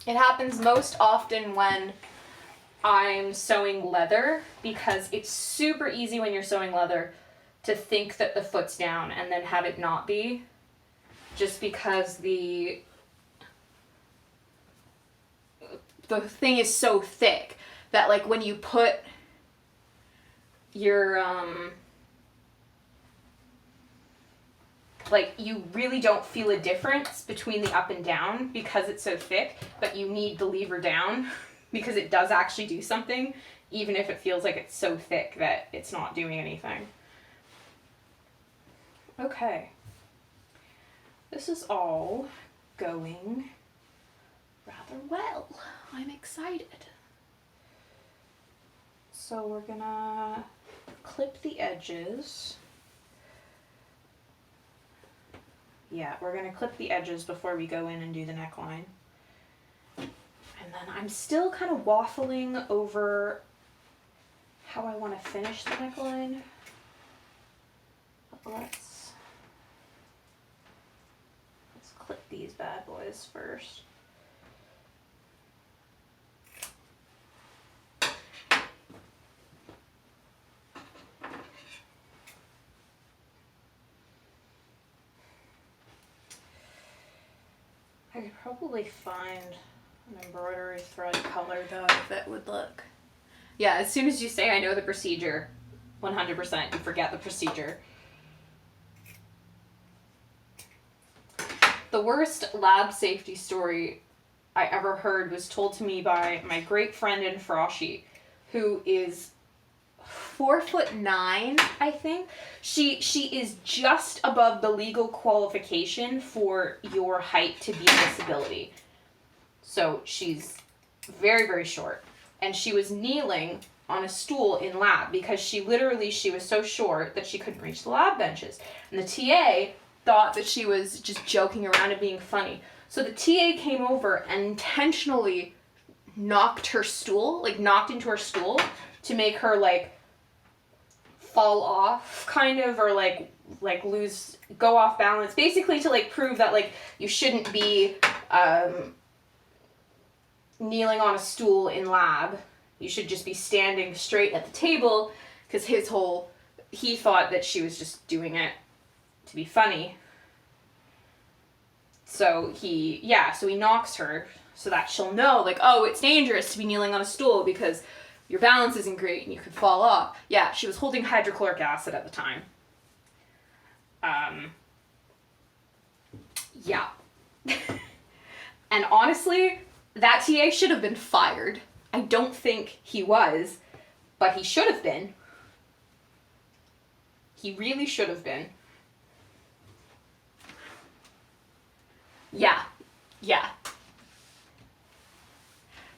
It happens most often when I'm sewing leather, because it's super easy when you're sewing leather to think that the foot's down and then have it not be, just because the thing is so thick that like when you put your like you really don't feel a difference between the up and down because it's so thick, but you need the lever down because it does actually do something, even if it feels like it's so thick that it's not doing anything. Okay. This is all going rather well. I'm excited. So we're gonna clip the edges. Yeah, we're gonna clip the edges before we go in and do the neckline. And then I'm still kind of waffling over how I want to finish the neckline. But let's clip these bad boys first. I could probably find an embroidery thread color though that would look. Yeah, as soon as you say I know the procedure, 100% you forget the procedure. The worst lab safety story I ever heard was told to me by my great friend in Froshi, who is 4'9", I think. She is just above the legal qualification for your height to be a disability. So she's very, very short. And she was kneeling on a stool in lab because she was so short that she couldn't reach the lab benches. And the TA thought that she was just joking around and being funny. So the TA came over and intentionally knocked into her stool to make her like fall off kind of, or like go off balance, basically to like prove that like you shouldn't be kneeling on a stool in lab. You should just be standing straight at the table, because he thought that she was just doing it to be funny. So he knocks her so that she'll know like, oh, it's dangerous to be kneeling on a stool because your balance isn't great and you could fall off. Yeah, she was holding hydrochloric acid at the time. Yeah. And honestly, that TA should have been fired. I don't think he was, but he should have been. He really should have been. Yeah. Yeah.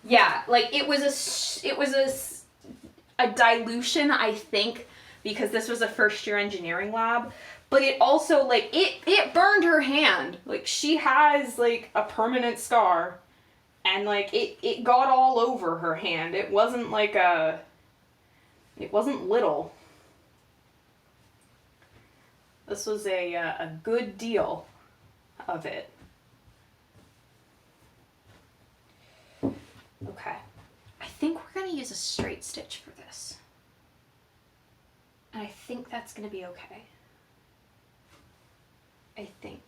Yeah, like it was a dilution, I think, because this was a first year engineering lab, but it also like it burned her hand. Like she has like a permanent scar, and like it got all over her hand. It wasn't little. This was a good deal of it. Okay, I think we're going to use a straight stitch for this. And I think that's going to be okay. I think.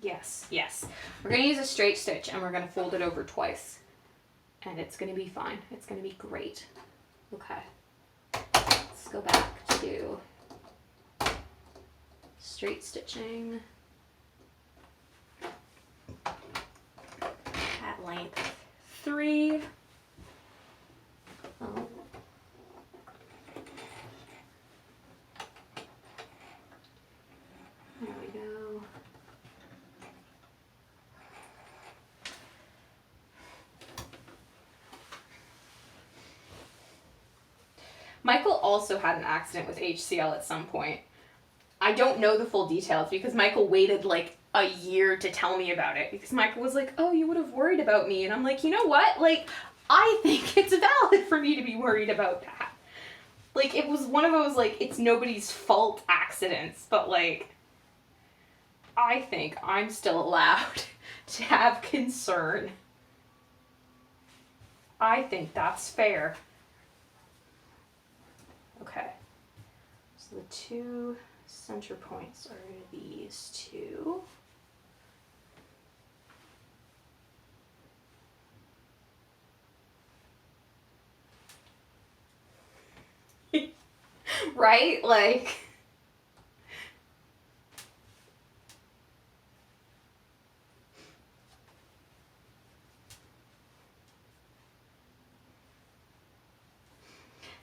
Yes, yes. We're going to use a straight stitch and we're going to fold it over twice. And it's going to be fine. It's going to be great. Okay. Let's go back to straight stitching at length 3. Oh. There we go. Michael also had an accident with HCL at some point. I don't know the full details because Michael waited like a year to tell me about it because Michael was like, oh, you would have worried about me. And I'm like, you know what? Like, I think it's valid for me to be worried about that. Like, it was one of those, like, it's nobody's fault accidents, but like, I think I'm still allowed to have concern. I think that's fair. Okay, so the 2 center points are these 2. Right? Like,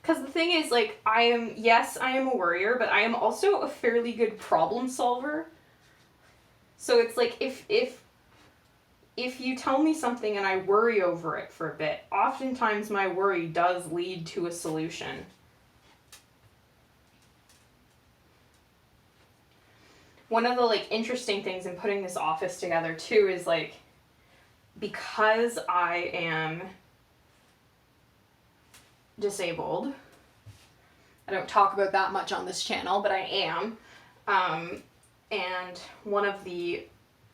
because the thing is, like, I am a worrier, but I am also a fairly good problem solver. So it's like, if you tell me something and I worry over it for a bit, oftentimes my worry does lead to a solution. One of the, like, interesting things in putting this office together, too, is, like, because I am disabled, I don't talk about that much on this channel, but I am, and one of the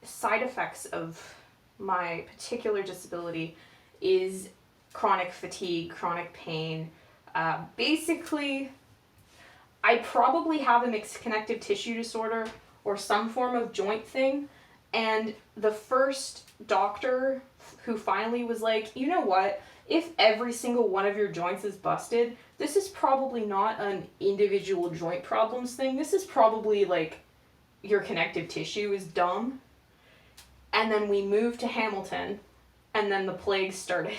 side effects of my particular disability is chronic fatigue, chronic pain. Basically, I probably have a mixed connective tissue disorder or some form of joint thing, and the first doctor who finally was like, you know what, if every single one of your joints is busted, this is probably not an individual joint problems thing. This is probably like your connective tissue is dumb. And then we moved to Hamilton, and then the plague started.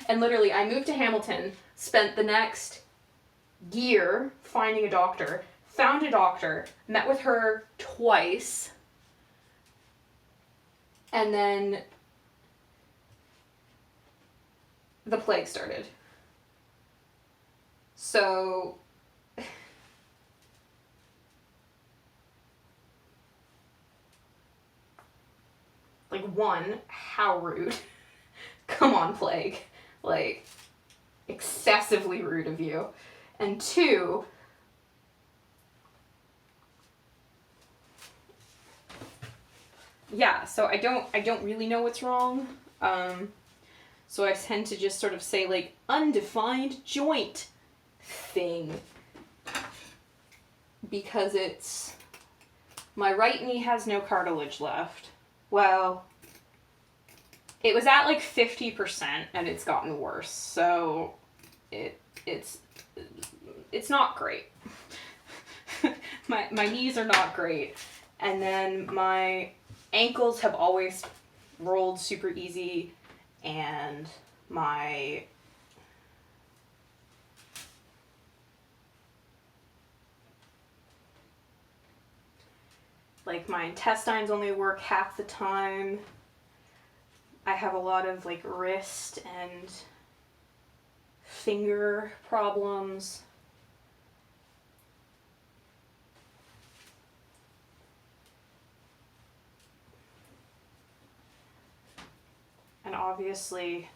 And literally, I moved to Hamilton, spent the next year finding a doctor, found a doctor, met with her twice, and then the plague started. So like, one, how rude. Come on, plague. Like, excessively rude of you. And 2, yeah, so I don't really know what's wrong. So I tend to just sort of say, like, undefined joint thing. Because it's, my right knee has no cartilage left. Well, it was at like 50% and it's gotten worse. So it's not great. my knees are not great. And then my ankles have always rolled super easy, and my intestines only work half the time. I have a lot of like wrist and finger problems. And obviously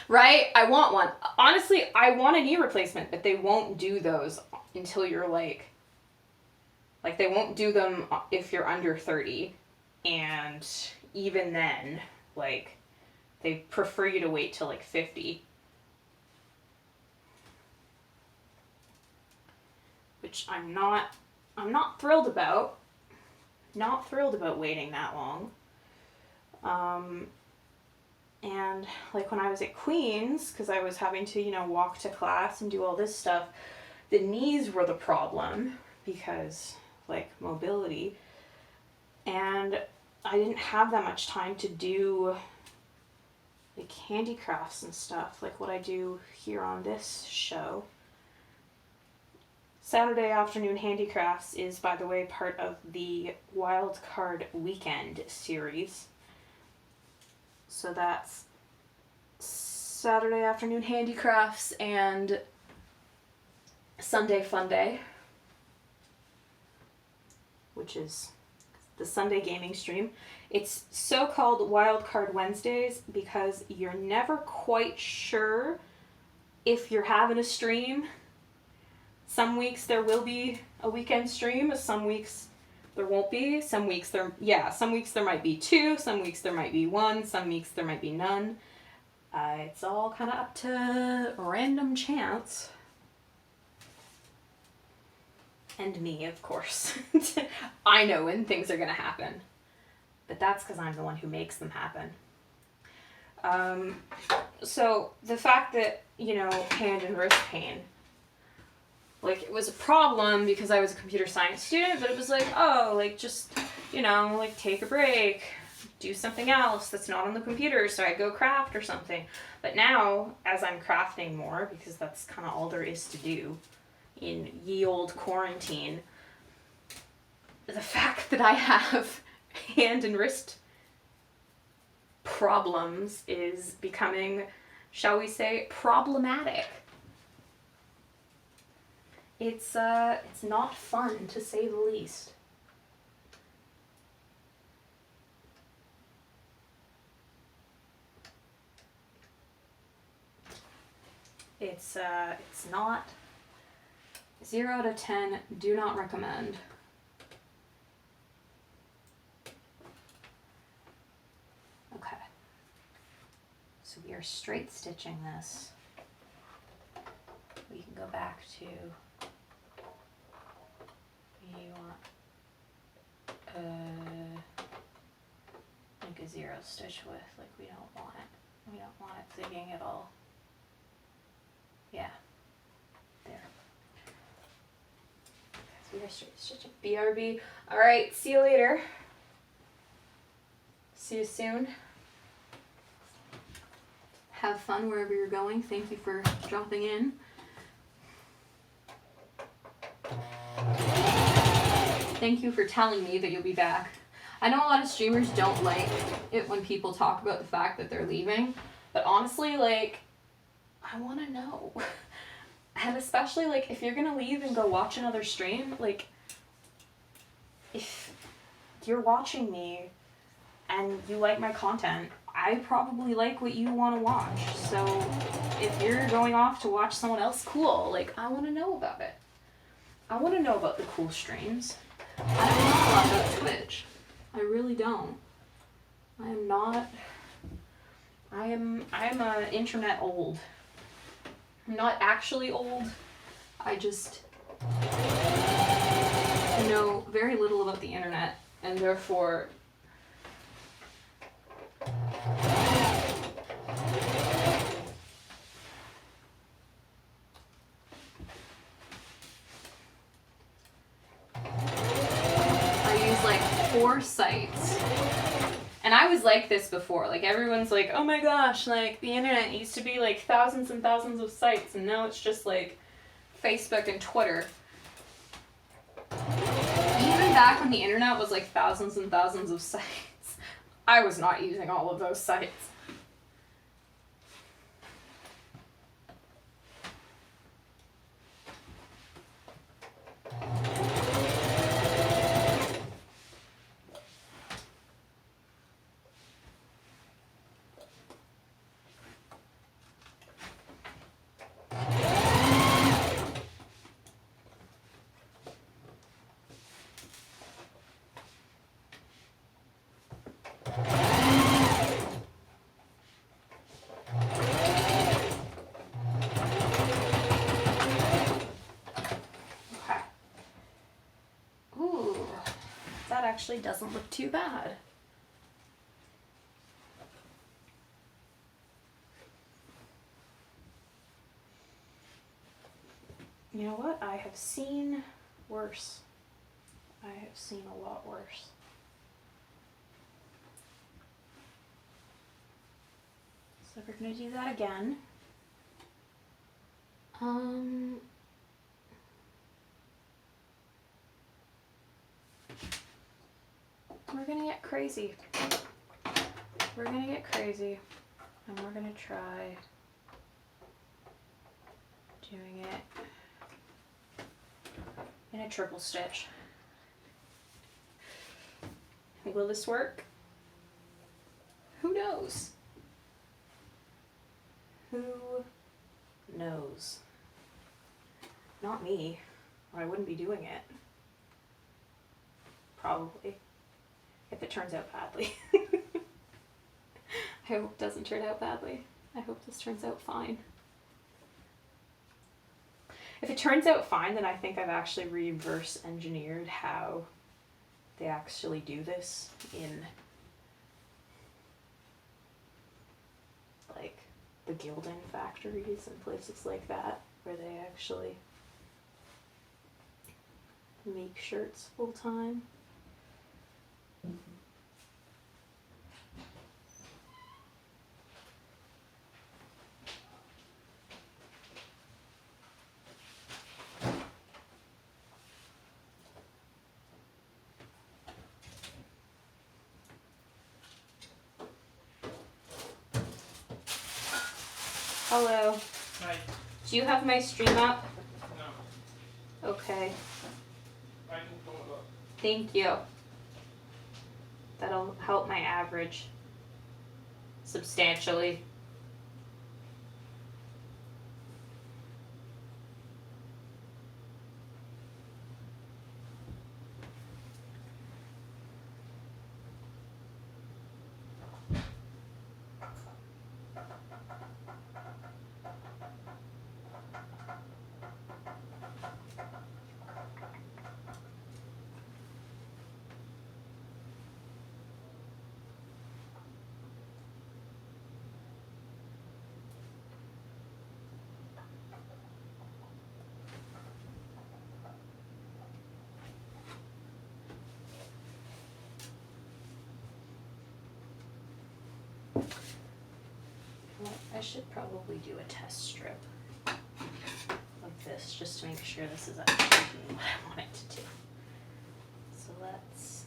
right? I want one. Honestly, I want a knee replacement, but they won't do those until you're like they won't do them if you're under 30. And even then, like, they prefer you to wait till like 50. Which I'm not I'm not thrilled about. Not thrilled about waiting that long. And like when I was at Queen's, because I was having to, you know, walk to class and do all this stuff, the knees were the problem because like mobility. And I didn't have that much time to do like handicrafts and stuff, like what I do here on this show. Saturday afternoon handicrafts is, by the way, part of the Wild Card Weekend series. So that's Saturday afternoon handicrafts and Sunday Fun Day, which is the Sunday gaming stream. It's so called Wild Card Wednesdays because you're never quite sure if you're having a stream. Some weeks there will be a weekend stream, some weeks there won't be. Some weeks there might be 2, some weeks there might be 1, some weeks there might be none. It's all kind of up to random chance. And me, of course. I know when things are going to happen. But that's because I'm the one who makes them happen. So the fact that, you know, hand and wrist pain, like, it was a problem because I was a computer science student, but it was like, oh, like, just, you know, like, take a break, do something else that's not on the computer, so I go craft or something. But now, as I'm crafting more, because that's kind of all there is to do in ye old quarantine, the fact that I have hand and wrist problems is becoming, shall we say, problematic. It's not fun, to say the least. It's not 0 out of 10, do not recommend. Okay. So we are straight stitching this. We can go back to, you want like a 0 stitch width, like we don't want it zigging at all. Yeah, there. So we are straight stitching. BRB. All right, see you later. See you soon. Have fun wherever you're going. Thank you for dropping in. Thank you for telling me that you'll be back. I know a lot of streamers don't like it when people talk about the fact that they're leaving, but honestly, like, I want to know. And especially, like, if you're going to leave and go watch another stream, like, if you're watching me and you like my content, I probably like what you want to watch. So if you're going off to watch someone else, cool. Like, I want to know about it. I want to know about the cool streams. I don't know a lot about Twitch. I really don't. I am not. I am internet old. I'm not actually old. I just know very little about the internet, and therefore I use like 4 sites. And I was like this before, like everyone's like, oh my gosh, like the internet used to be like thousands and thousands of sites, and now it's just like Facebook and Twitter. Even back when the internet was like thousands and thousands of sites, I was not using all of those sites. that actually doesn't look too bad. You know what? I have seen worse. I have seen a lot worse. So we're going to do that again. We're going to get crazy. We're going to get crazy. And we're going to try doing it in a triple stitch. Will this work? Who knows? Who knows? Not me, or I wouldn't be doing it. Probably. If it turns out badly. I hope it doesn't turn out badly. I hope this turns out fine. If it turns out fine, then I think I've actually reverse engineered how they actually do this in like the gilding factories and places like that, where they actually make shirts full time. Hello. Hi. Do you have my stream up? No. Okay. I can pull it up. Thank you. That'll help my average substantially. Well, I should probably do a test strip of this just to make sure this is actually doing what I want it to do. So let's...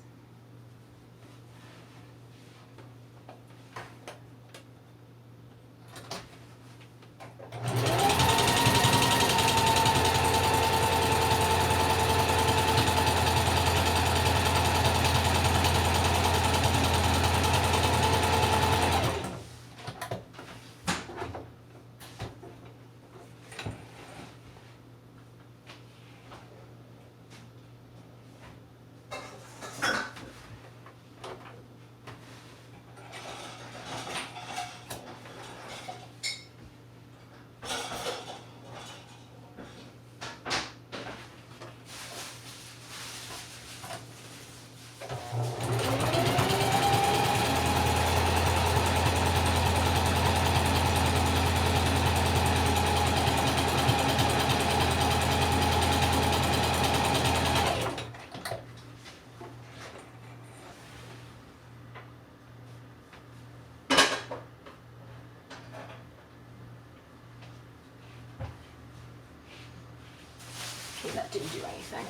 Okay, that didn't do anything.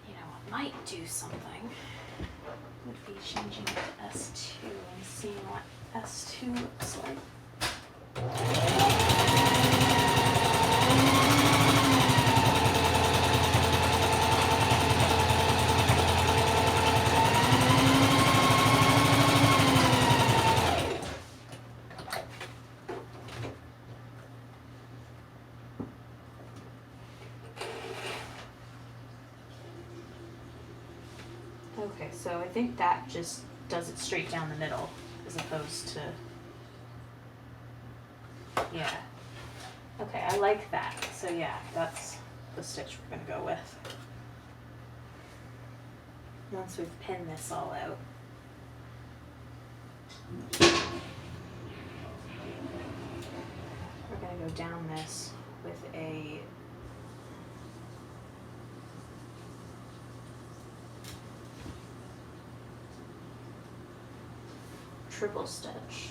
You know what might do something would be changing it to S2 and seeing what S2 looks like. Okay, so I think that just does it straight down the middle as opposed to Yeah. Okay, I like that. So yeah, that's the stitch we're gonna go with. Once we've pinned this all out. We're gonna go down this with a triple stitch.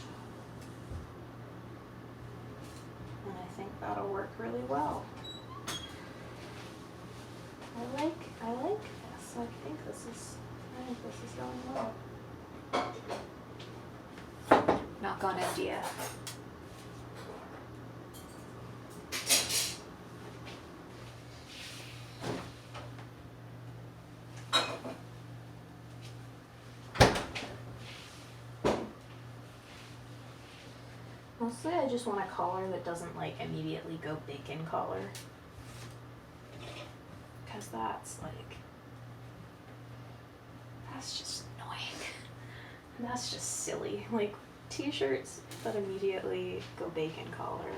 And I think that'll work really well. I like this. I think this is going well. Not gone empty yet. Mostly I just want a collar that doesn't like immediately go bacon collar. Because that's just annoying. And that's just silly. Like t-shirts that immediately go bacon collar.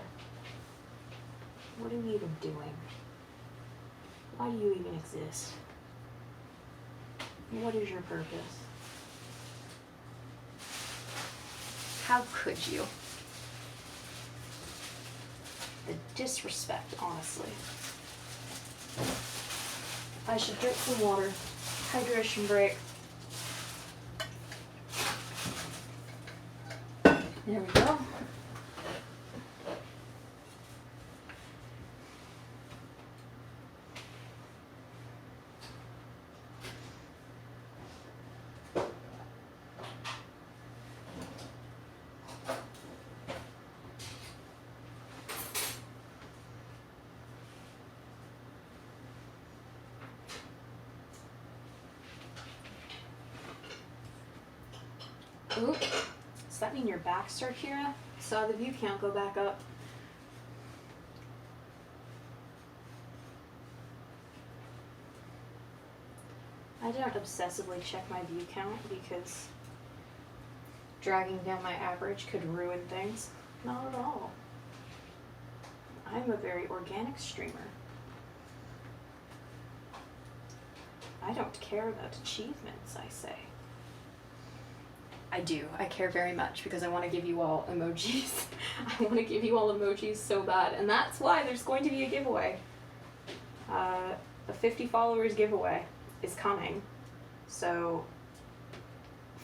What are we even doing? Why do you even exist? What is your purpose? How could you? The disrespect, honestly. I should drink some water. Hydration break. There we go. Oop. Does that mean your back start here? Saw the view count go back up. I don't obsessively check my view count because dragging down my average could ruin things. Not at all. I'm a very organic streamer. I don't care about achievements, I say. I do. I care very much because I want to give you all emojis. I want to give you all emojis so bad. And that's why there's going to be a giveaway. A 50 followers giveaway is coming. So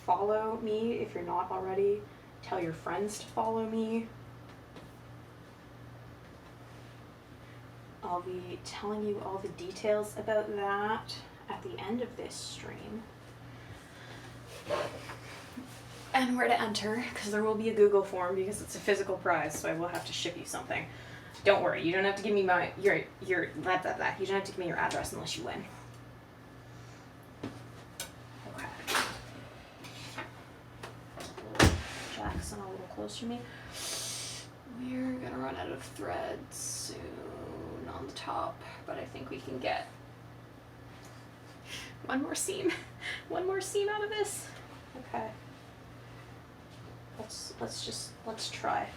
follow me if you're not already. Tell your friends to follow me. I'll be telling you all the details about that at the end of this stream. And where to enter, because there will be a Google form because it's a physical prize, so I will have to ship you something. Don't worry, you don't have to give me your blah, blah, blah. You don't have to give me your address unless you win. Okay. Jackson a little closer to me. We're gonna run out of thread soon on the top, but I think we can get one more seam out of this. Okay. Let's try.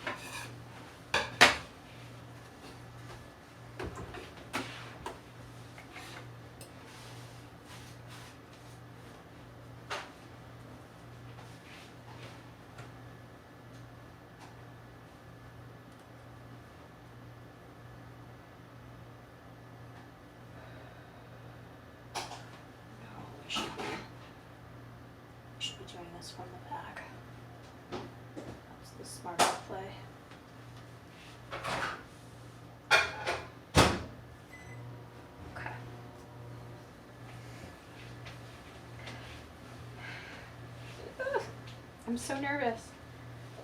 We should be doing this from the back. That's the smarter play. Okay. Ugh, I'm so nervous.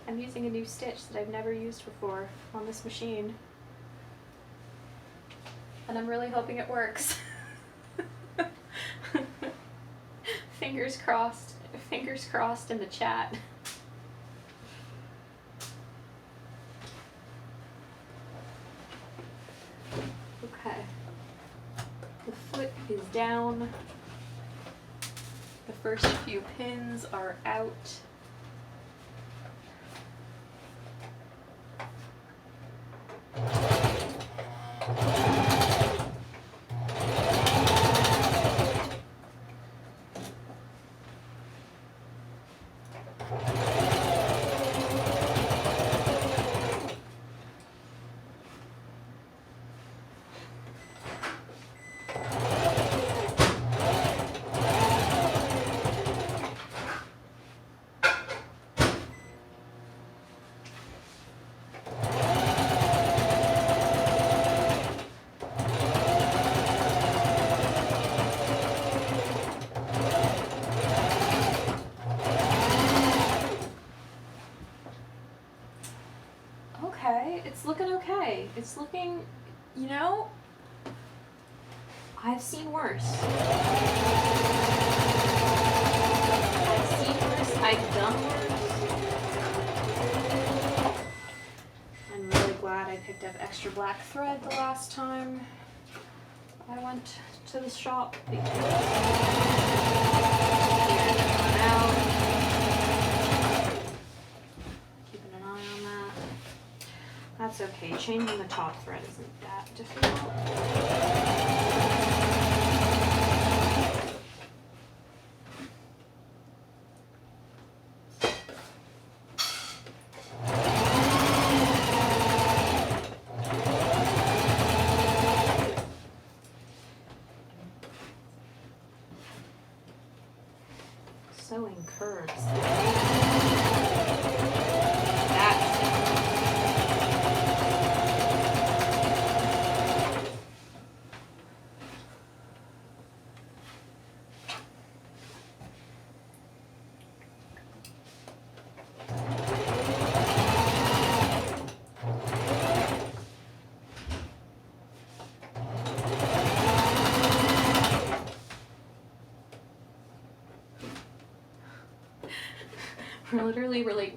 I'm using a new stitch that I've never used before on this machine. And I'm really hoping it works. Fingers crossed in the chat. Okay. The foot is down. The first few pins are out. okay. It's looking okay. It's looking, you know, I've seen worse. I've seen worse. I've done worse. I'm really glad I picked up extra black thread the last time I went to the shop because it run out. Keeping an eye on that. That's okay. Changing the top thread isn't that difficult. Sewing curves. That's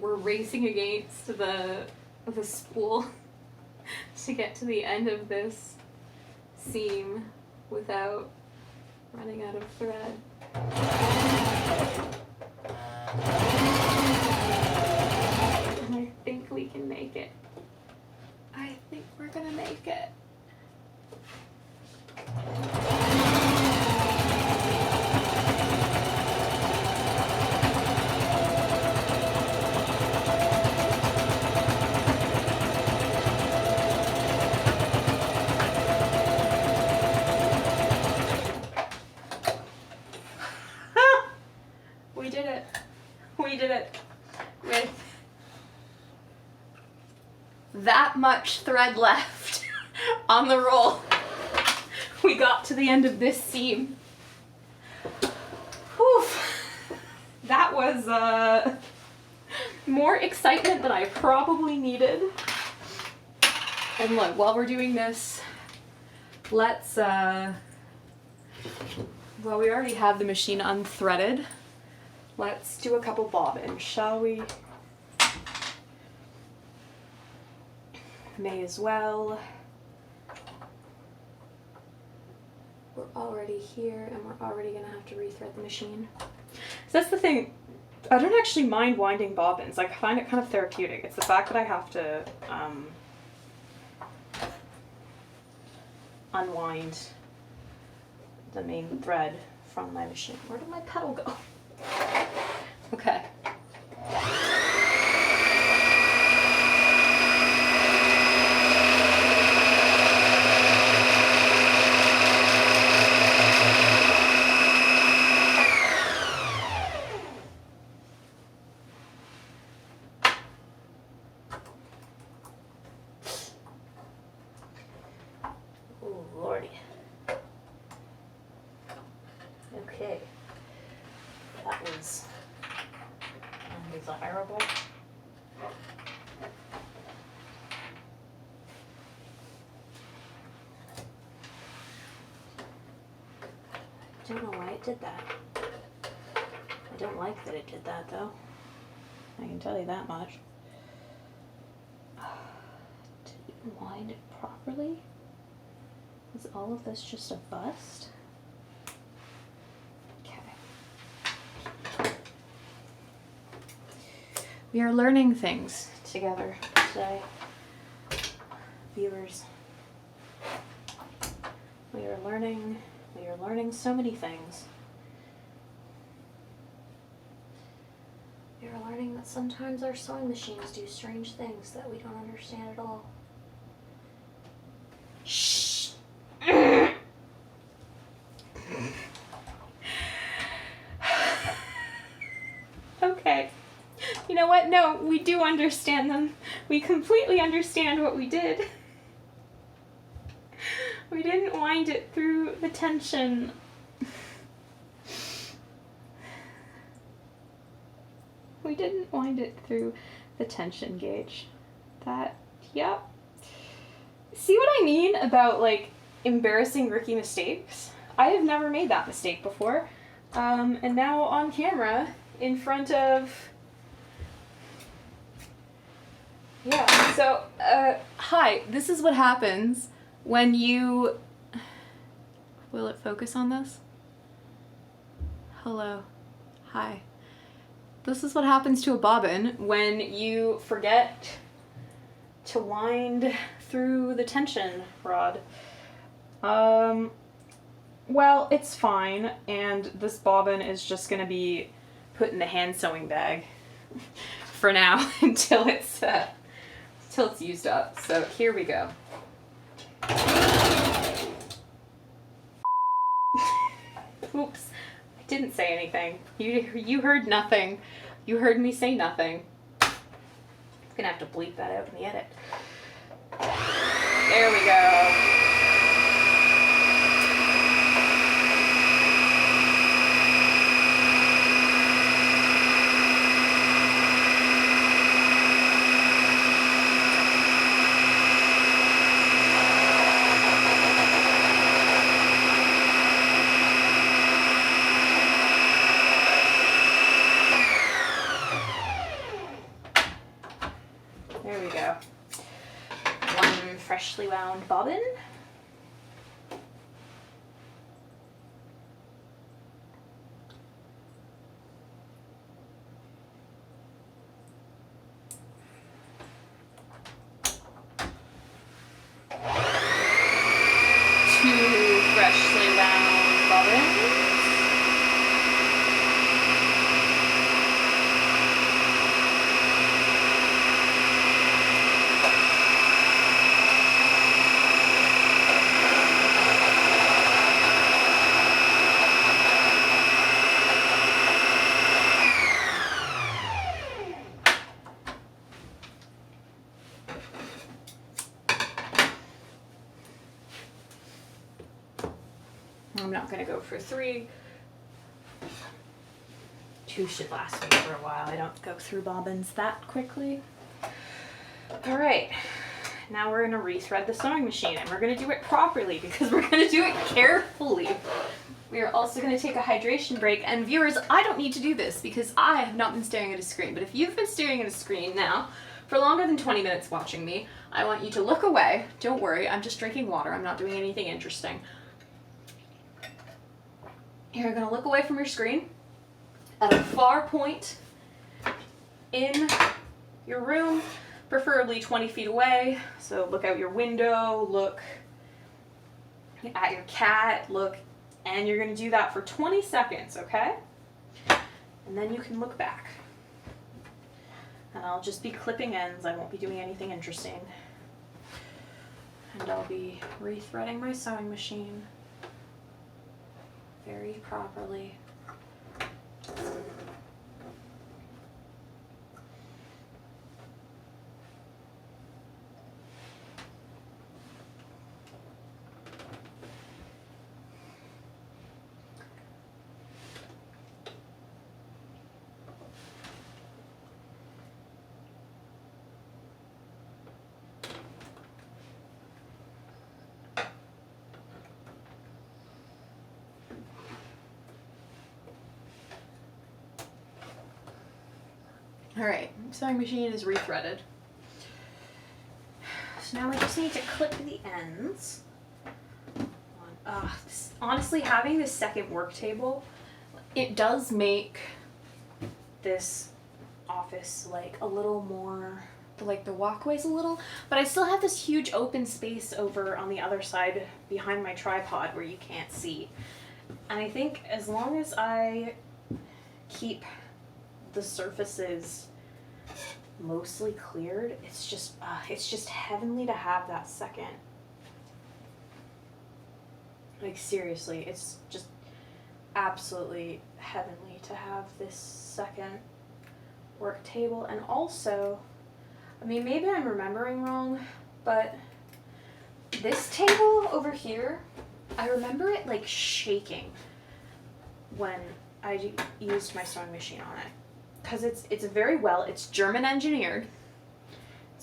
we're racing against the spool to get to the end of this seam without running out of thread. And I think we can make it. I think we're gonna make it. We did it. We did it. With that much thread left on the roll, we got to the end of this seam. Whew. That was more excitement than I probably needed. And look, while we're doing this, let's, well, we already have the machine unthreaded. Let's do a couple bobbins, shall we? May as well. We're already here and we're already gonna have to rethread the machine. So that's the thing. I don't actually mind winding bobbins. Like, I find it kind of therapeutic. It's the fact that I have to unwind the main thread from my machine. Where did my pedal go? Okay. Oh, Lordy. Okay. That was undesirable. I don't know why it did that. I don't like that it did that though. I can tell you that much. Didn't wind it properly? Is all of this just a bust? We are learning things together today, viewers. We are learning so many things. We are learning that sometimes our sewing machines do strange things that we don't understand at all. Shh. Okay. You know what? No, we do understand them. We completely understand what we did. We didn't wind it through the tension. We didn't wind it through the tension gauge. That Yep. See what I mean about, like, embarrassing rookie mistakes? I have never made that mistake before. And now on camera, in front of... Yeah, so, hi, this is what happens when you... Will it focus on this? Hello. Hi. This is what happens to a bobbin when you forget to wind through the tension rod. Well, it's fine, and this bobbin is just gonna be put in the hand sewing bag for now until it's used up. So here we go. Oops, I didn't say anything. You heard nothing. You heard me say nothing. I'm gonna have to bleep that out in the edit. There we go. There we go. One freshly wound bobbin. Two freshly wound bobbins. I'm not going to go for 3. 2 should last me for a while. I don't go through bobbins that quickly. All right, now we're going to rethread the sewing machine, and we're going to do it properly because we're going to do it carefully. We are also going to take a hydration break, and viewers, I don't need to do this because I have not been staring at a screen, but if you've been staring at a screen now for longer than 20 minutes watching me, I want you to look away. Don't worry, I'm just drinking water. I'm not doing anything interesting. You're going to look away from your screen at a far point in your room, preferably 20 feet away. So look out your window, look at your cat, look, and you're going to do that for 20 seconds, okay? And then you can look back. And I'll just be clipping ends. I won't be doing anything interesting. And I'll be rethreading my sewing machine very properly. All right, sewing machine is rethreaded. So now we just need to clip the ends. Honestly, having this second work table, it does make this office like a little more, like the walkways a little, but I still have this huge open space over on the other side behind my tripod where you can't see. And I think as long as I keep the surfaces mostly cleared, it's just heavenly to have that second. Like seriously, it's just absolutely heavenly to have this second work table. And also, I mean, maybe I'm remembering wrong, but this table over here, I remember it like shaking when I used my sewing machine on it. Because it's very well, it's German engineered.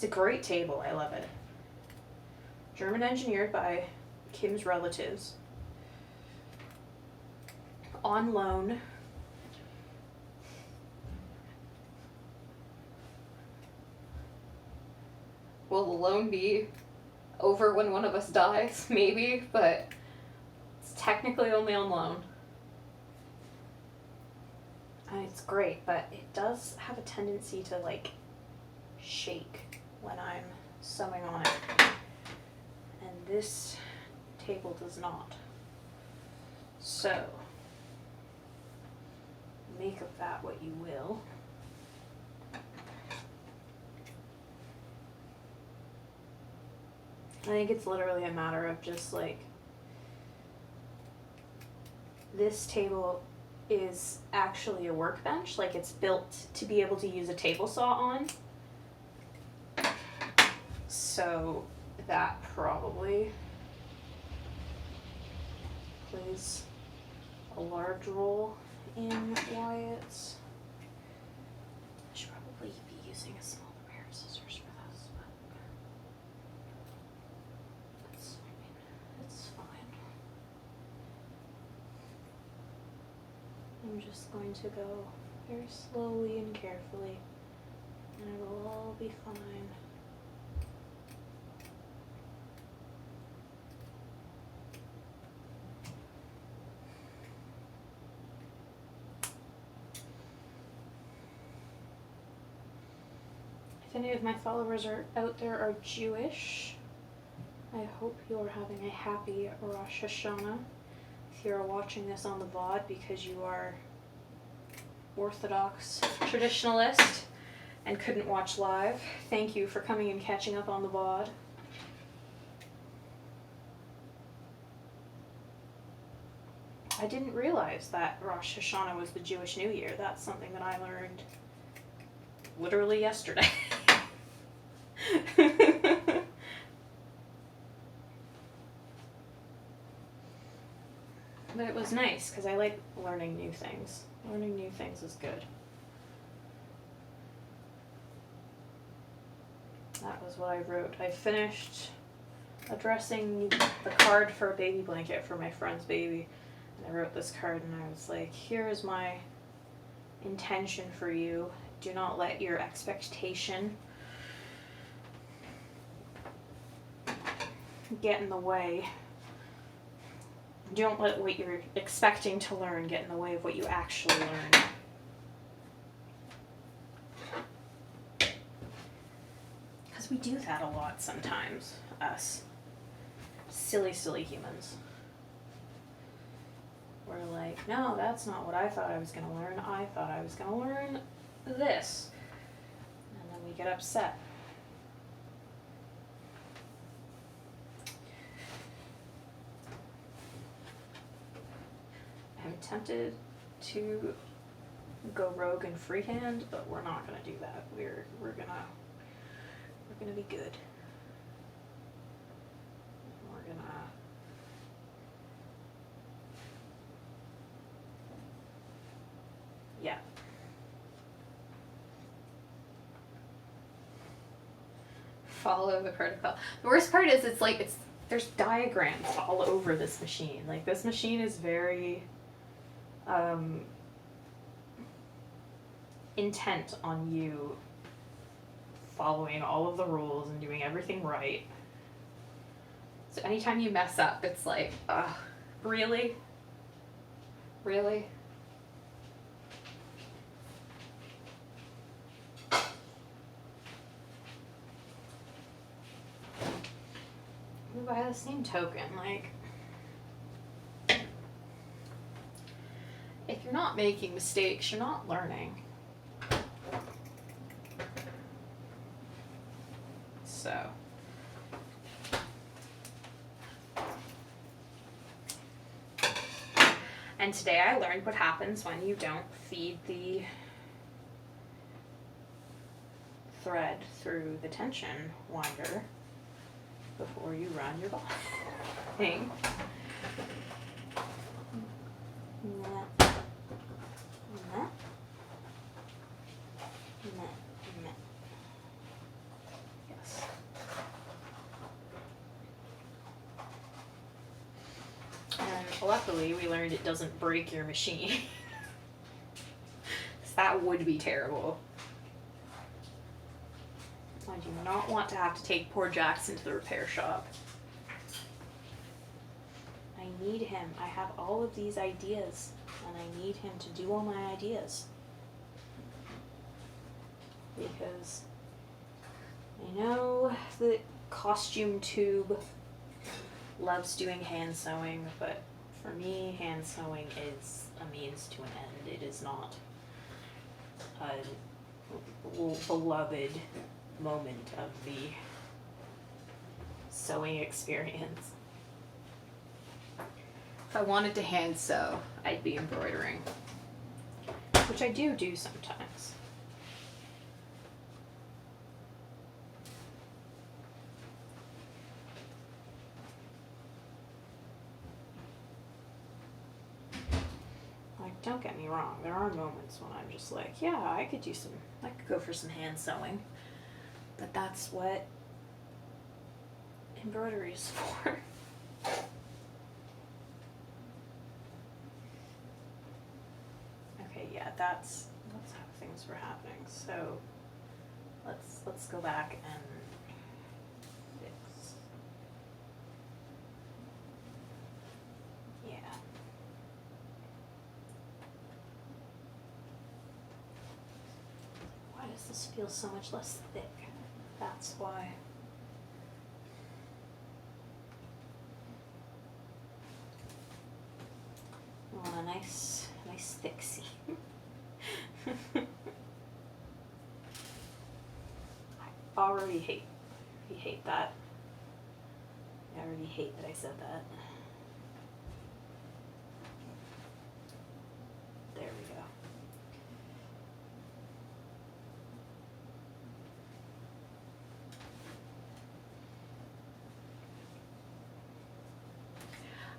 It's a great table. I love it. German engineered by Kim's relatives. On loan. Will the loan be over when one of us dies? Maybe, but it's technically only on loan. And it's great, but it does have a tendency to like shake when I'm sewing on it. And this table does not. So, make of that what you will. I think it's literally a matter of just like, this table is actually a workbench, like it's built to be able to use a table saw on. So that probably plays a large role in why it's... I should probably be using a smaller pair of scissors for this, but it's fine. I'm just going to go very slowly and carefully, and it will all be fine. If any of my followers are out there are Jewish, I hope you're having a happy Rosh Hashanah. If you're watching this on the VOD because you are Orthodox traditionalist and couldn't watch live, thank you for coming and catching up on the VOD. I didn't realize that Rosh Hashanah was the Jewish New Year. That's something that I learned literally yesterday. But it was nice because I like learning new things. Learning new things is good. That was what I wrote. I finished addressing the card for a baby blanket for my friend's baby. And I wrote this card and I was like, here is my intention for you. Do not let your expectation get in the way. Don't let what you're expecting to learn get in the way of what you actually learn. Because we do that a lot sometimes, us. Silly, silly humans. We're like, no, that's not what I thought I was going to learn. I thought I was going to learn this. And then we get upset. I'm tempted to go rogue and freehand, but we're not gonna do that. We're gonna be good. We're gonna follow the protocol. The worst part is there's diagrams all over this machine. Like, this machine is very intent on you following all of the rules and doing everything right. So anytime you mess up, it's like, really? Really? By the same token, like, if you're not making mistakes, you're not learning. So, and today I learned what happens when you don't feed the thread through the tension winder before you run your ball thing. Yeah. Luckily, we learned it doesn't break your machine. 'Cause that would be terrible. I do not want to have to take poor Jackson to the repair shop. I need him. I have all of these ideas, and I need him to do all my ideas. Because I know the costume tube loves doing hand sewing, but for me, hand sewing is a means to an end. It is not a beloved moment of the sewing experience. If I wanted to hand sew, I'd be embroidering, which I do sometimes. Like, don't get me wrong, there are moments when I'm just like, yeah, I could go for some hand sewing. But that's what embroidery is for. Okay, yeah, that's how things were happening. So let's go back and fix. Yeah. Why does this feel so much less thick? That's why. I want a nice thick seam. I already hate that. I already hate that I said that. There we go.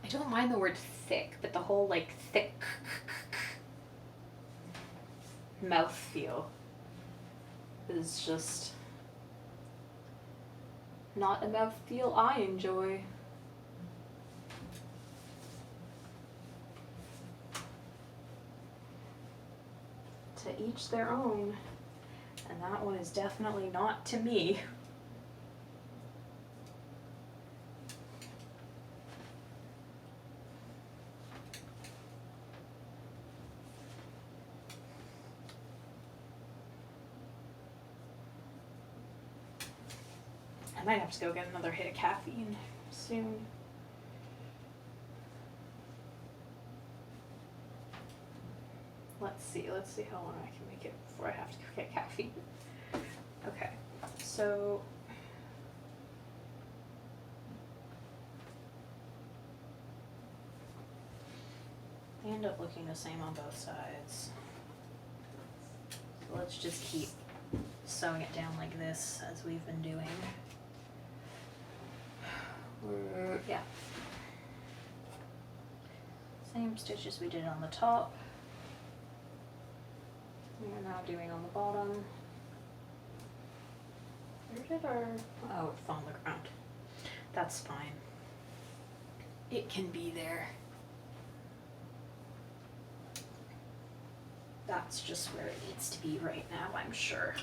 I don't mind the word thick, but the whole like thick mouth feel is just not a mouth feel I enjoy. To each their own, and that one is definitely not to me. I might have to go get another hit of caffeine soon. Let's see how long I can make it before I have to go get caffeine. Okay, so they end up looking the same on both sides. So let's just keep sewing it down like this as we've been doing. Yeah. Same stitches we did on the top. We are now doing on the bottom. Where did our... oh, it fell on the ground. That's fine. It can be there. That's just where it needs to be right now, I'm sure.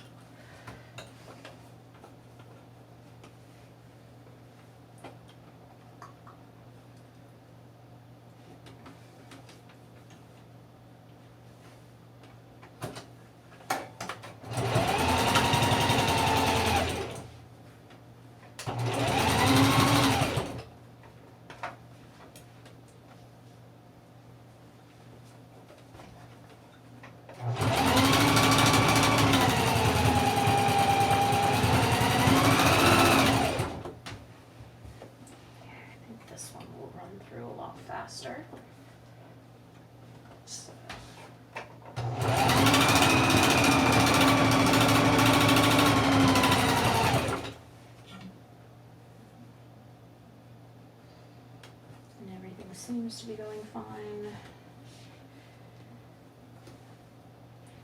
Seems to be going fine.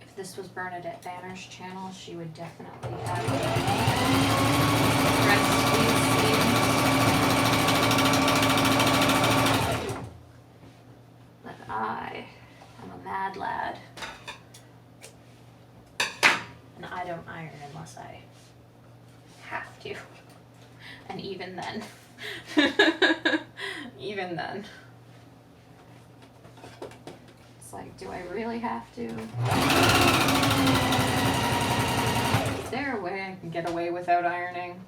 If this was Bernadette Banner's channel, she would definitely have recipes. to. And even then. Even then. It's like, do I really have to? Is there a way I can get away without ironing?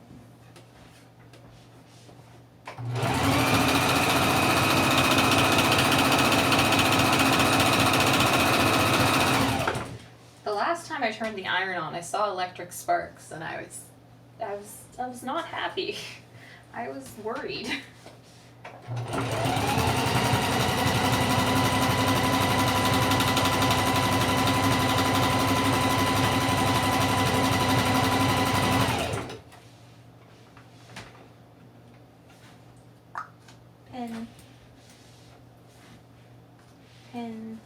The last time I turned the iron on, I saw electric sparks, and I was not happy. I was worried. Pin. Pin.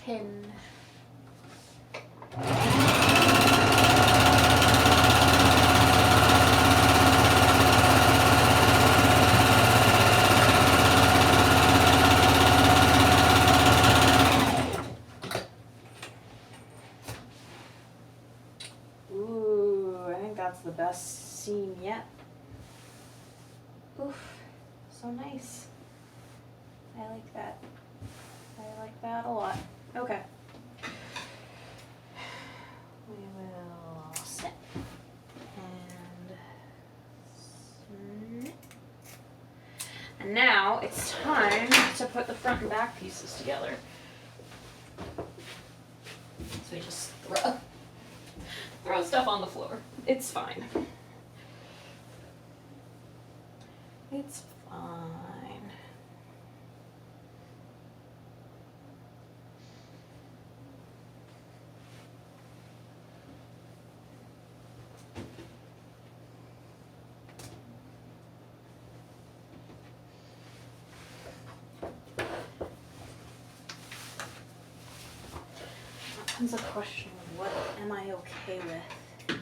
Pin. Ooh, I think that's the best seam yet. Oof, so nice. I like that. I like that a lot. Okay. We will set and snip. And now it's time to put the front and back pieces together. So we just throw stuff on the floor. It's fine. It's fine. Comes a question of what am I okay with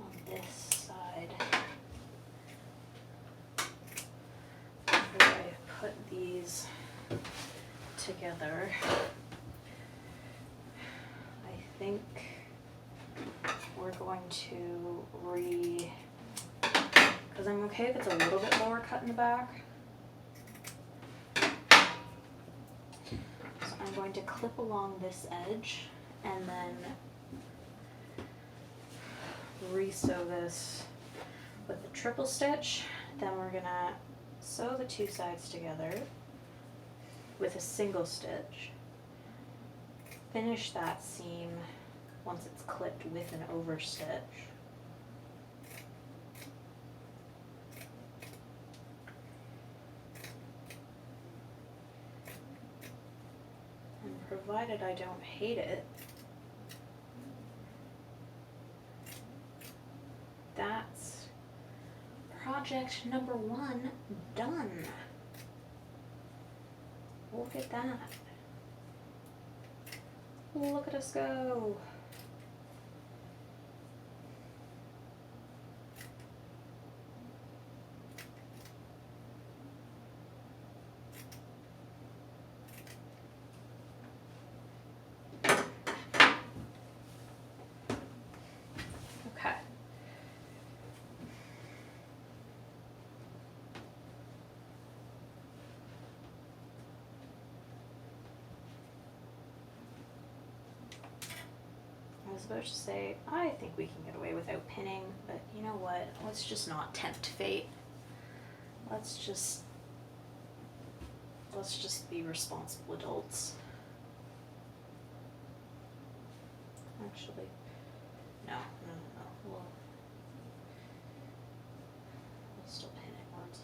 on this side. After I put these together, I think we're going to because I'm okay if it's a little bit lower cut in the back. I'm going to clip along this edge and then re-sew this with the triple stitch. Then we're gonna sew the two sides together with a single stitch. Finish that seam once it's clipped with an overstitch. Provided I don't hate it, that's project number 1 done. Look at that. Look at us go. I was about to say, I think we can get away without pinning, but you know what? Let's just not tempt fate. Let's just be responsible adults. Actually, no. We'll still pin it once.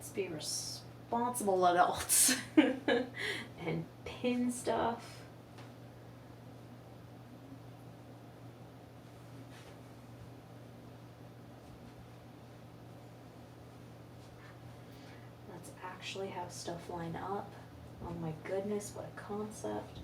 Let's be responsible adults and pin stuff. Let's actually have stuff line up. Oh my goodness, what a concept.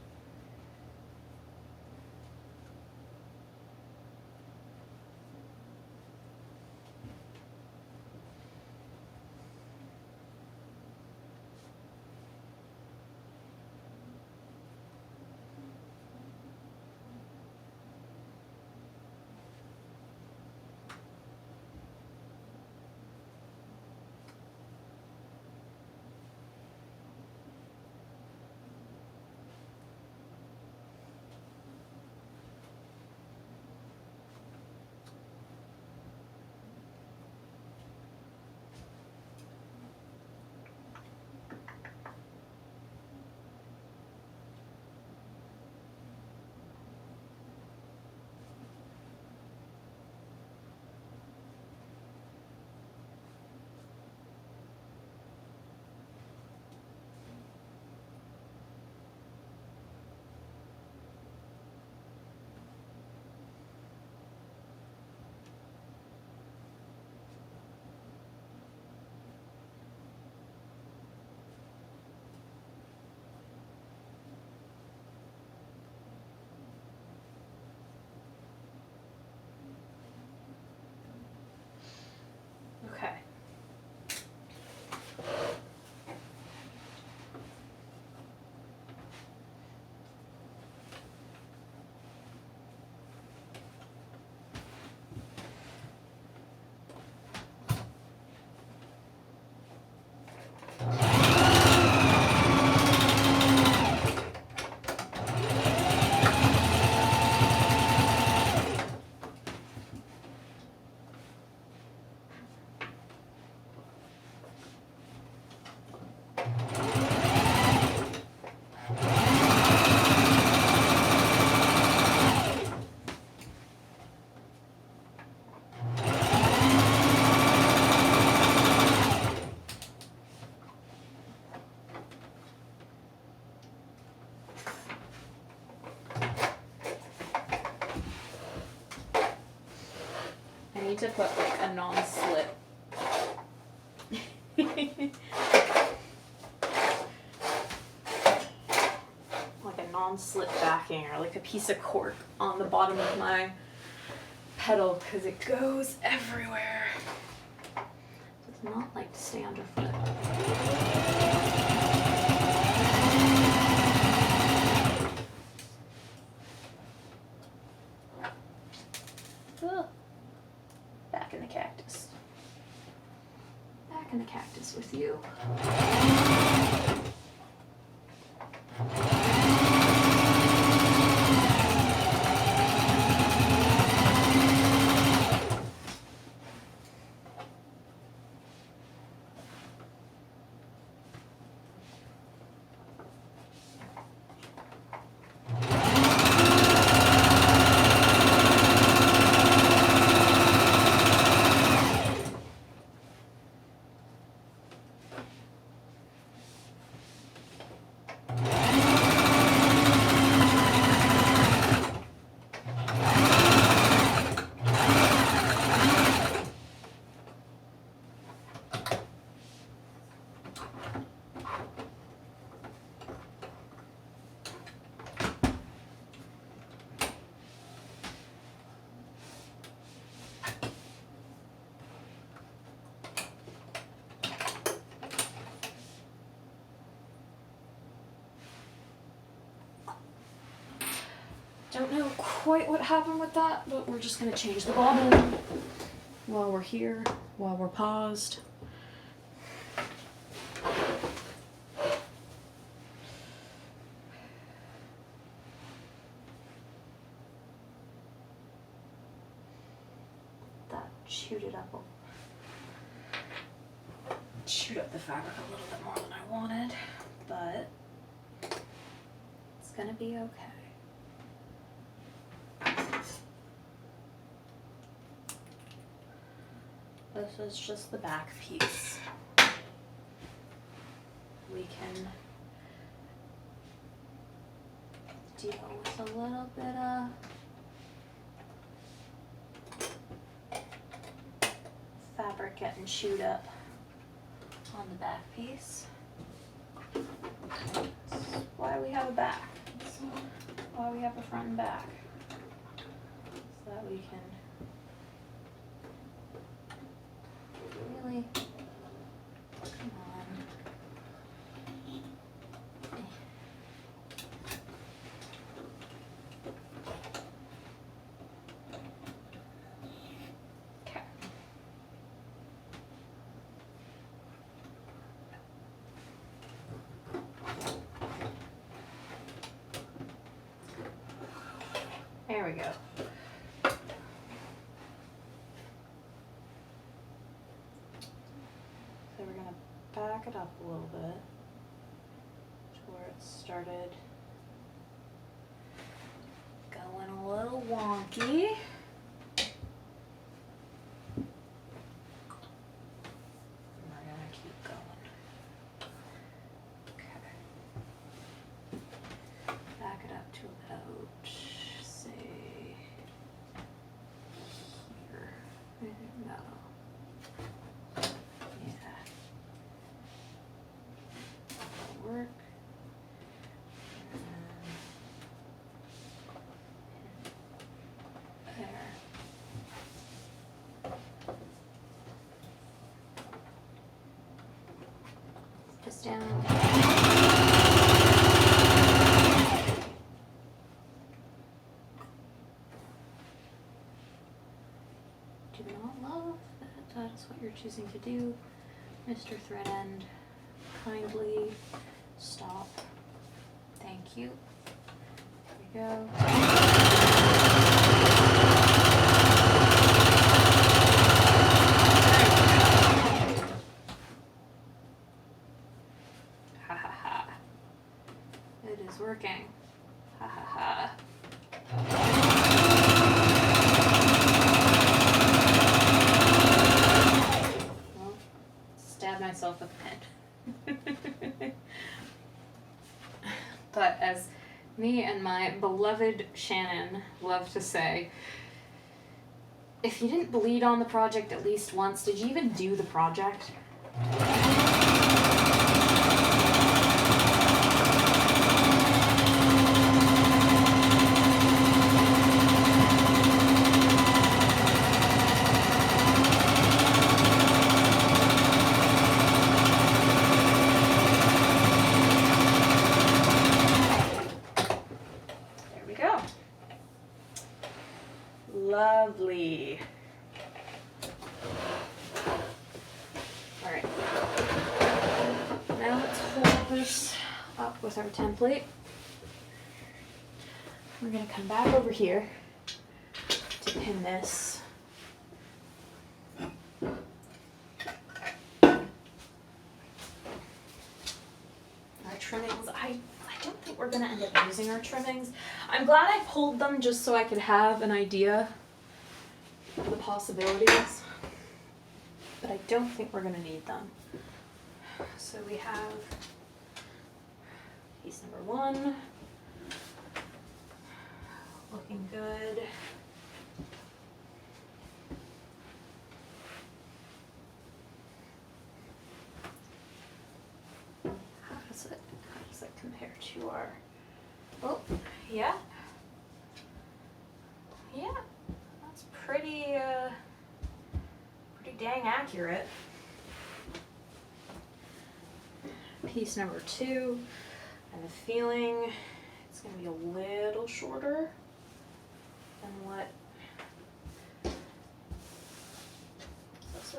Okay. I need to put like a non-slip. Like a non-slip backing or like a piece of cork on the bottom of my pedal because it goes everywhere. Does not like to stay underfoot. Back in the cactus. Back in the cactus with you. Don't know quite what happened with that, but we're just gonna change the bobble while we're here, while we're paused. That chewed up the fabric a little bit more than I wanted, but it's gonna be okay. This is just the back piece. we can deal with a little bit of fabric getting chewed up on the back piece. That's why we have a back. That's why we have a front and back. So that we can really, come on. Okay. There we go. So we're going to back it up a little bit to where it started going a little wonky. And we're going to keep going. Okay. Back it up to about, say, here. No. Yeah. That'll work. And there. Just down. Do not love that that is what you're choosing to do, Mr. Thread End. Kindly stop. Thank you. There we go. Ha ha ha. It is working. Ha ha ha. Well, stab myself with a pen. But as me and my beloved Shannon love to say, if you didn't bleed on the project at least once, did you even do the project? Lovely. All right. Now let's hold this up with our template. We're going to come back over here to pin this. Our trimmings, I don't think we're going to end up using our trimmings. I'm glad I pulled them just so I could have an idea of the possibilities, but I don't think we're going to need them. So we have piece number 1, looking good. How does it compare to our, oh, yeah. Yeah, that's pretty dang accurate. Piece number 2, I have a feeling it's going to be a little shorter than what, that's so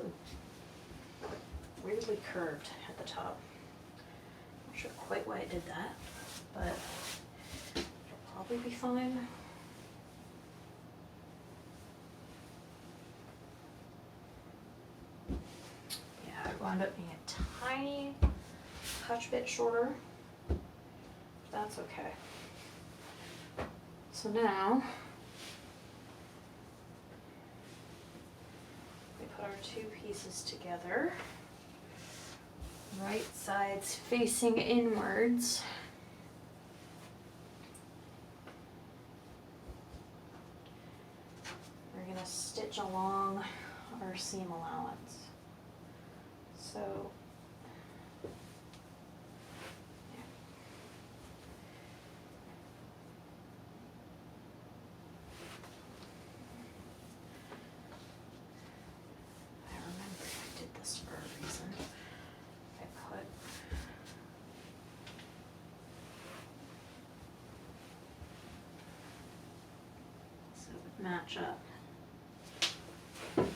weirdly curved at the top. Not sure quite why it did that, but it'll probably be fine. Wound up being a tiny touch bit shorter. That's okay. So now we put our 2 pieces together. Right side's facing inwards. We're going to stitch along our seam allowance. So I remember I did this for a reason. I put so it would match up. Let's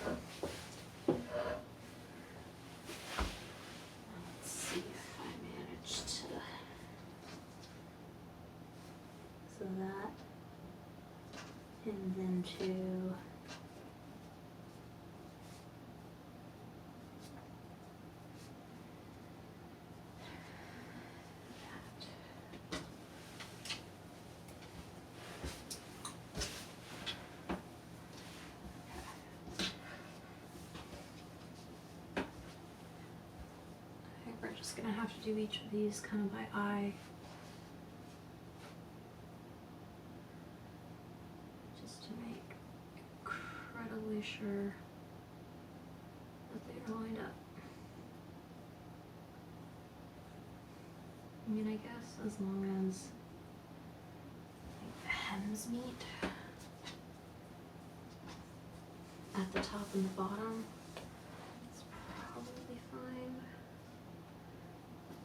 see if I managed to. So that, and then to. I think we're just gonna have to do each of these kind of by eye. Just to make incredibly sure that they are lined up. I mean, I guess as long as the hems meet at the top and the bottom, it's probably fine.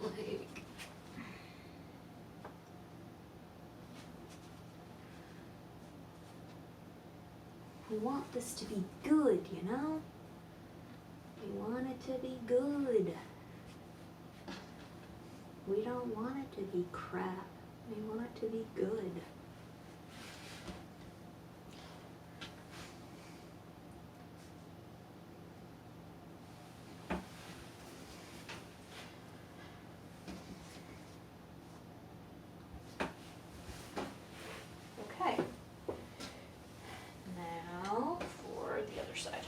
Like, we want this to be good, you know? We want it to be good. We don't want it to be crap. We want it to be good. Okay. Now for the other side.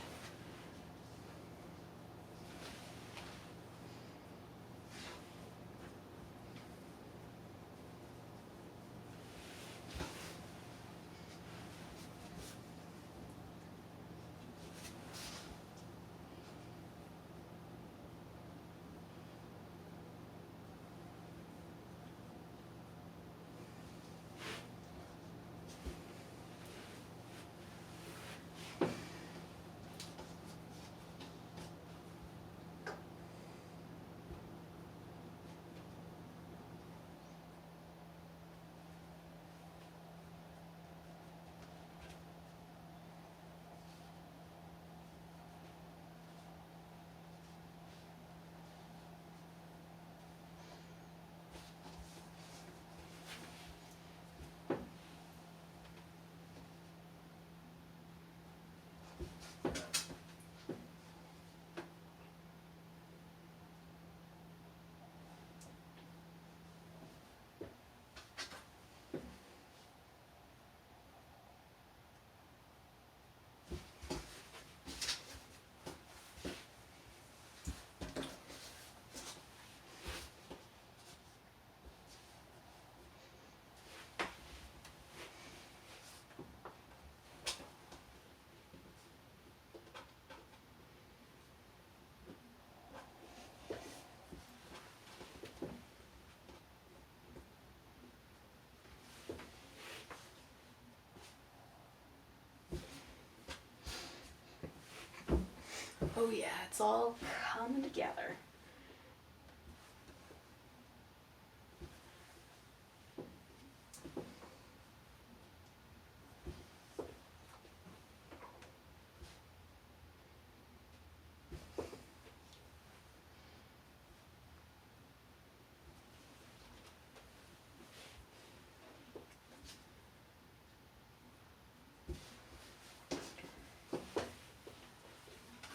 Oh yeah, it's all coming together.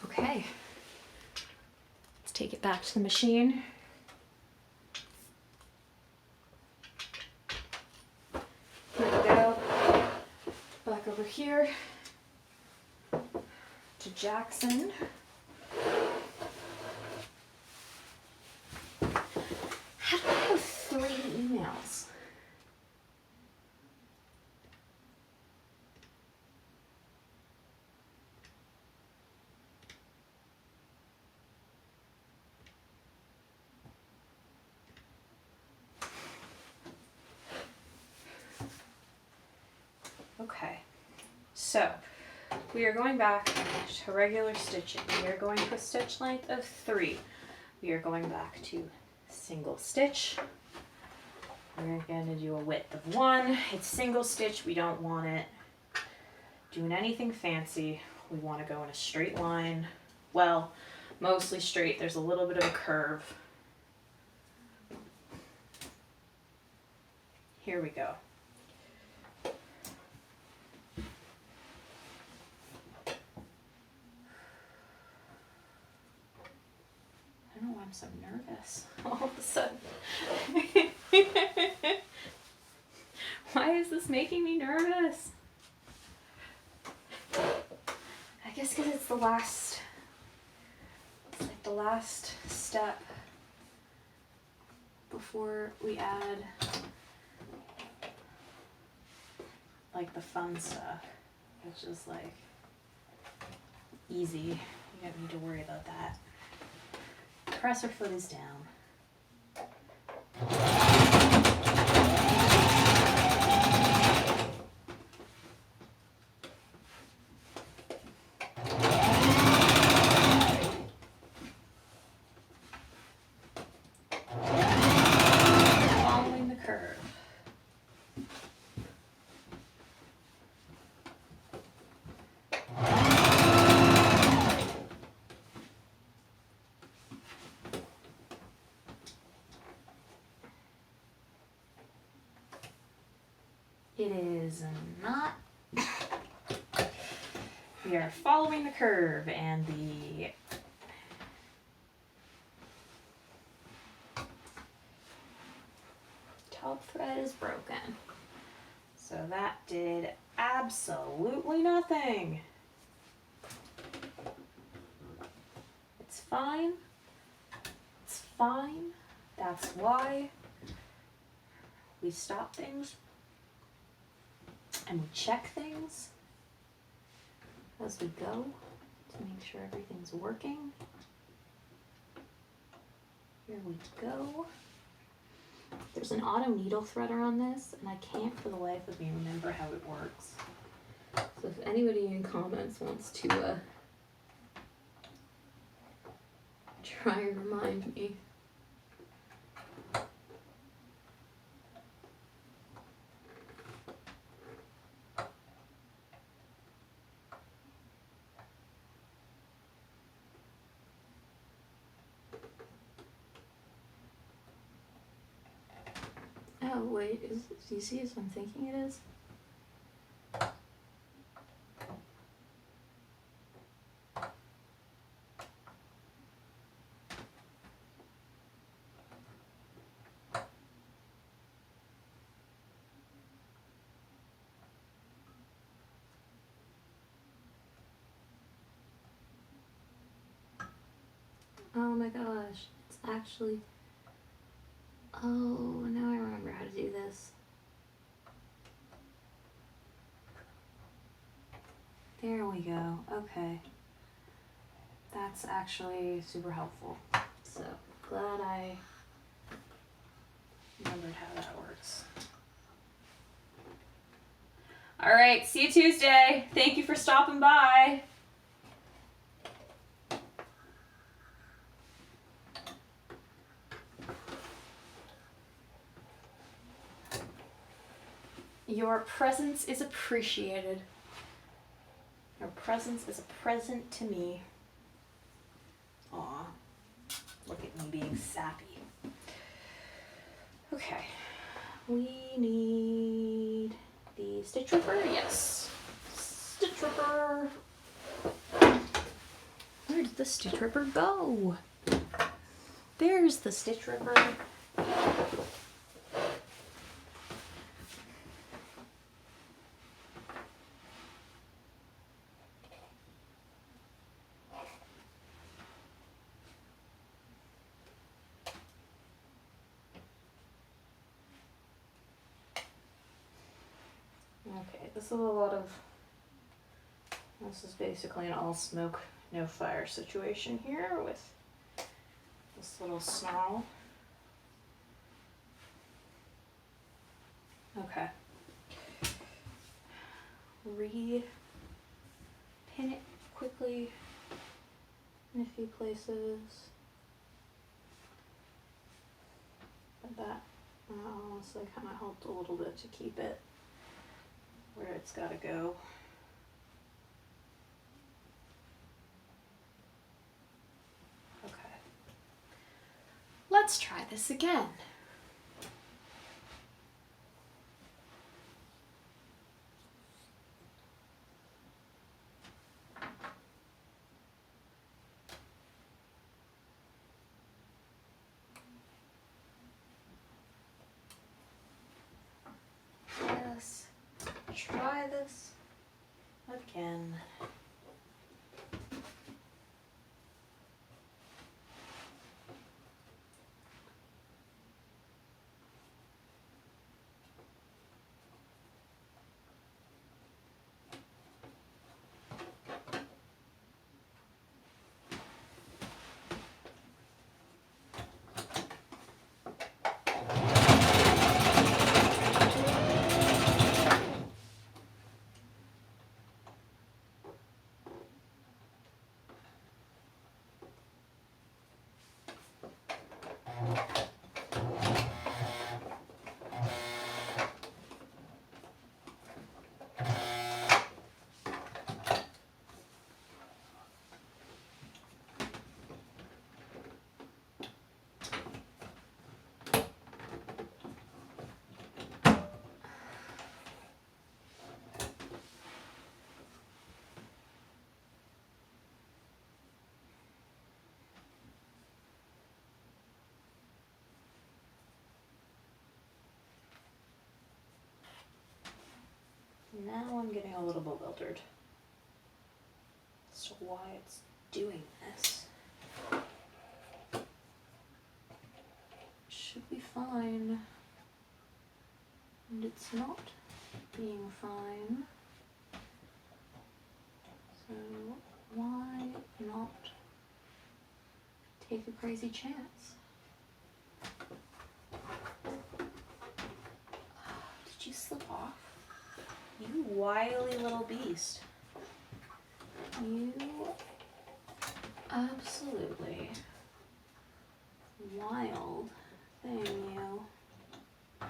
Okay, let's take it back to the machine. Here we go. Back over here to Jackson. So we are going back to regular stitching. We are going to a stitch length of 3. We are going back to single stitch. We're going to do a width of 1. It's single stitch. We don't want it doing anything fancy. We want to go in a straight line. Well, mostly straight. There's a little bit of a curve. Here we go. I don't know why I'm so nervous all of a sudden. Why is this making me nervous? I guess because it's like the last step before we add like the fun stuff, which is like easy. You don't need to worry about that. Presser foot is down. Following the curve. It is not. We are following the curve, and the top thread is broken. So that did absolutely nothing. It's fine. It's fine. That's why we stop things and we check things as we go to make sure everything's working. Here we go. There's an auto needle threader on this, and I can't for the life of me remember how it works. So if anybody in comments wants to try and remind me. Oh wait, do you see as I'm thinking it is? Oh my gosh, it's actually... Oh, now I remember how to do this. There we go. Okay. That's actually super helpful. So, glad I remembered how that works. All right, see you Tuesday. Thank you for stopping by. Your presence is appreciated. Your presence is a present to me. Aw, look at me being sappy. Okay, we need the stitch ripper. Yes, stitch ripper. Where did the stitch ripper go? There's the stitch ripper. Okay, this is basically an all smoke, no fire situation here with this little snarl. Okay. pin it quickly in a few places. But that honestly kind of helped a little bit to keep it where it's got to go. Okay. Let's try this again. Yes. Try this again. Now I'm getting a little bewildered as to why it's doing this. Should be fine. And it's not being fine. So why not take a crazy chance? Did you slip off? You wily little beast. You absolutely wild thing, you. Is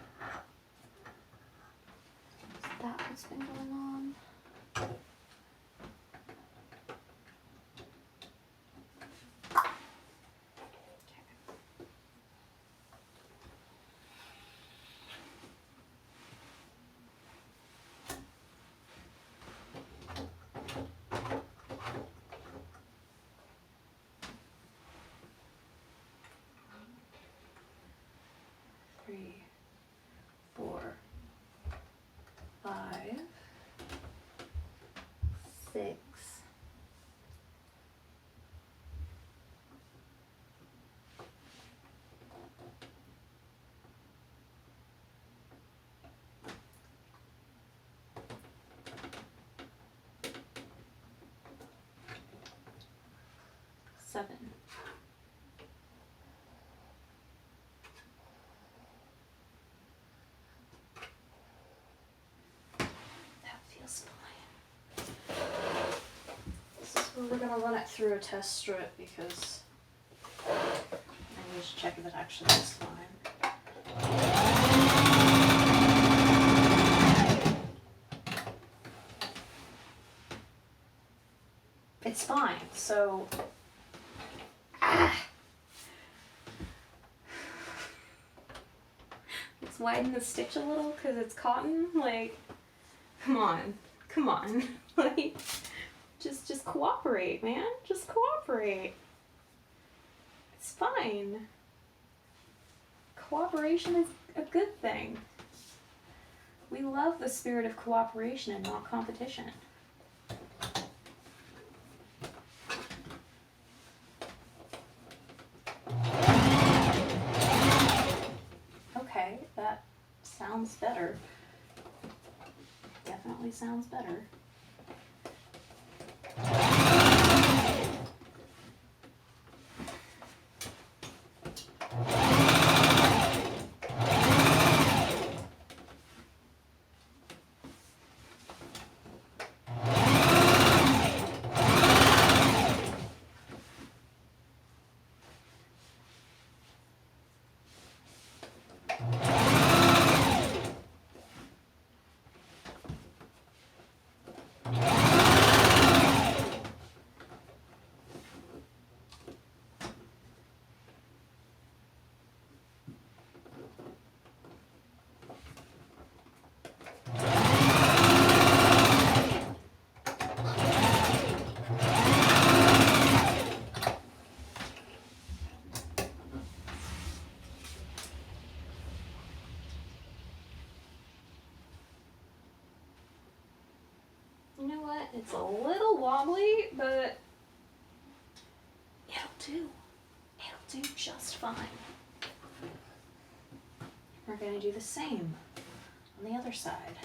that what's been going on? Three, 4, 5, 6, 7. We're going to run it through a test strip because I need to check if it actually is fine. It's fine, so... Let's widen the stitch a little because it's cotton. Like, come on. Like... Just cooperate, man. Just cooperate. It's fine. Cooperation is a good thing. We love the spirit of cooperation and not competition. Okay, that sounds better. Definitely sounds better. It's a little wobbly, but it'll do. It'll do just fine. We're going to do the same on the other side.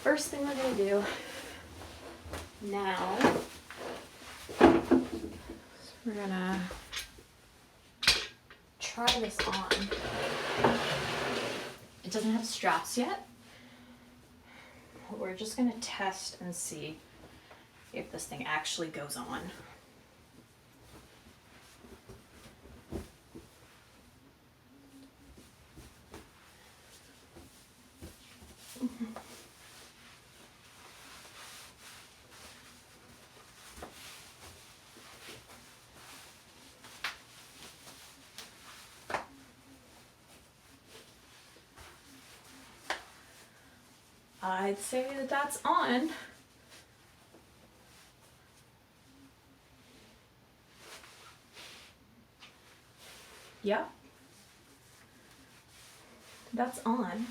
First thing we're going to do now, we're going to try this on. It doesn't have straps yet. We're just going to test and see if this thing actually goes on. I'd say that that's on. Yep. That's on.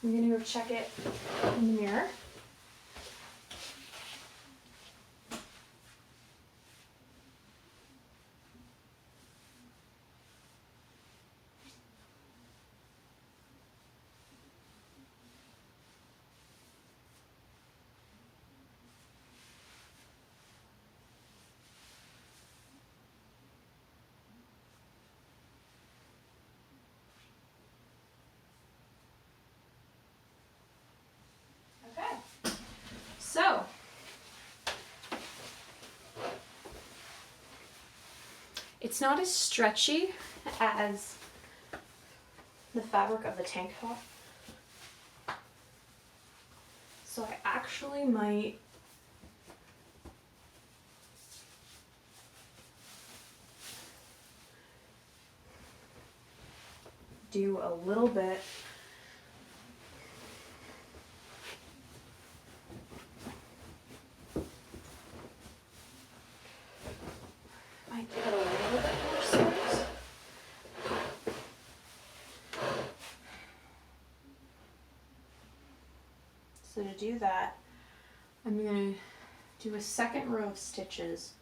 I'm gonna go check it in the mirror. So, it's not as stretchy as the fabric of the tank top. So I actually might do a little bit put a little bit more space. So to do that, I'm going to do a second row of stitches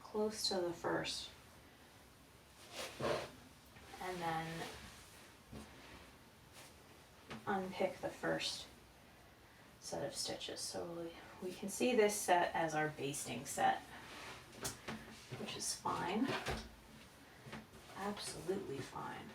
close to the first, and then unpick the first set of stitches. So we can see this set as our basting set, which is fine, absolutely fine.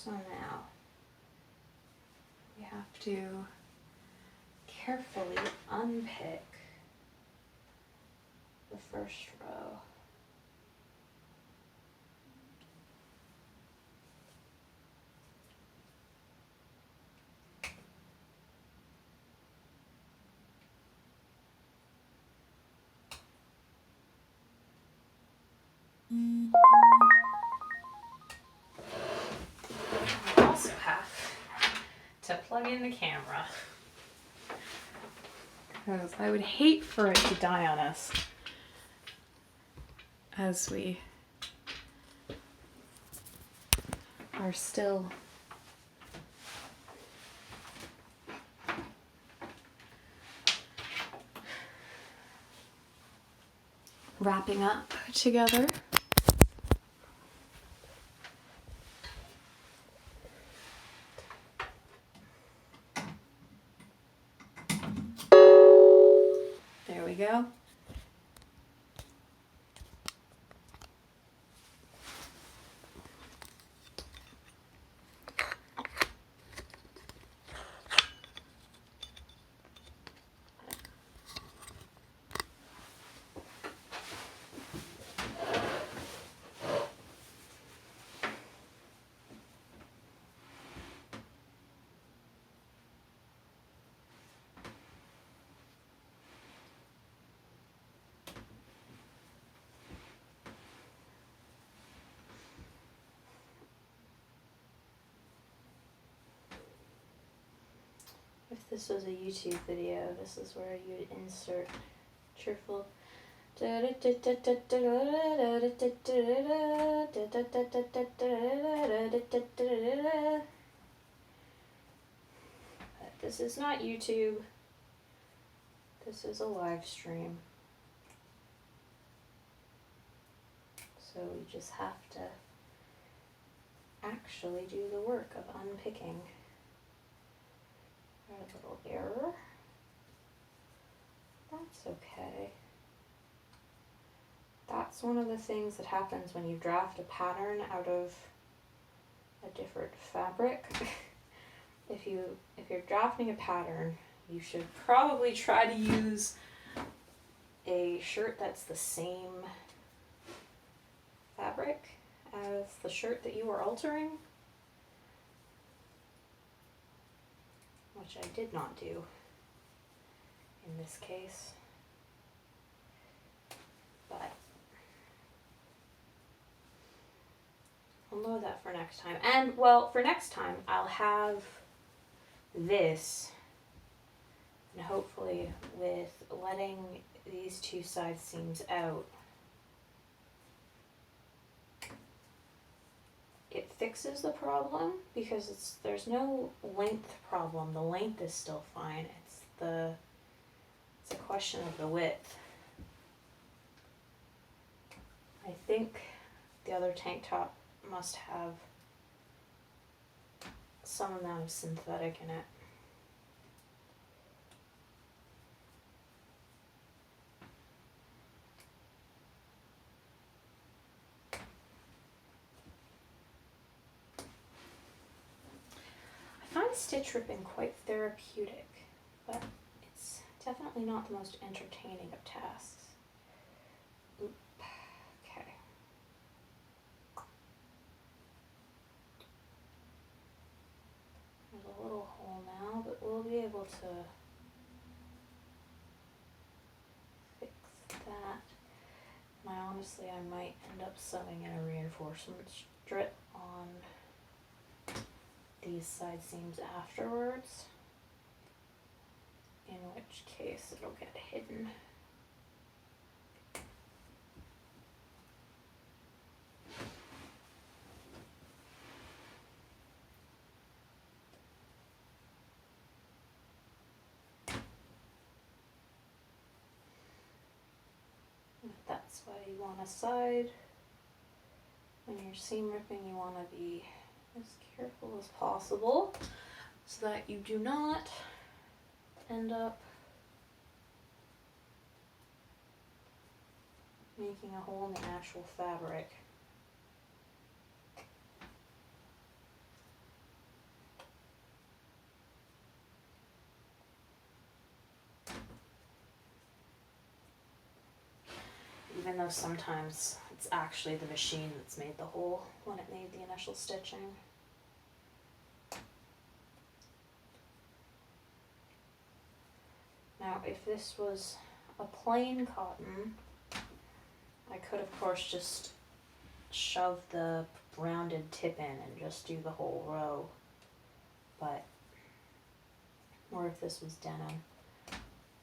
So now we have to carefully unpick the first row. We also have to plug in the camera, because I would hate for it to die on us as we are still wrapping up together. There we go. If this was a YouTube video, this is where you'd insert cheerful. But this is not YouTube. This is a live stream. So we just have to actually do the work of unpicking. A little error. That's okay. That's one of the things that happens when you draft a pattern out of a different fabric. If you're drafting a pattern, you should probably try to use a shirt that's the same fabric as the shirt that you are altering, which I did not do in this case, but I'll know that for next time. And well, for next time I'll have this, and hopefully with letting these two side seams out, it fixes the problem, because there's no length problem. The length is still fine. It's a question of the width. I think the other tank top must have some amount of synthetic in it. I find stitch ripping quite therapeutic, but it's definitely not the most entertaining of tasks. Oop. Okay. There's a little hole now, but we'll be able to fix that. And honestly, I might end up sewing in a reinforcement strip on these side seams afterwards, in which case it'll get hidden. That's why you want a side. When you're seam ripping, you want to be as careful as possible so that you do not end up making a hole in the actual fabric. even though sometimes it's actually the machine that's made the hole when it made the initial stitching. Now, if this was a plain cotton, I could of course just shove the rounded tip in and just do the whole row, but, or if this was denim,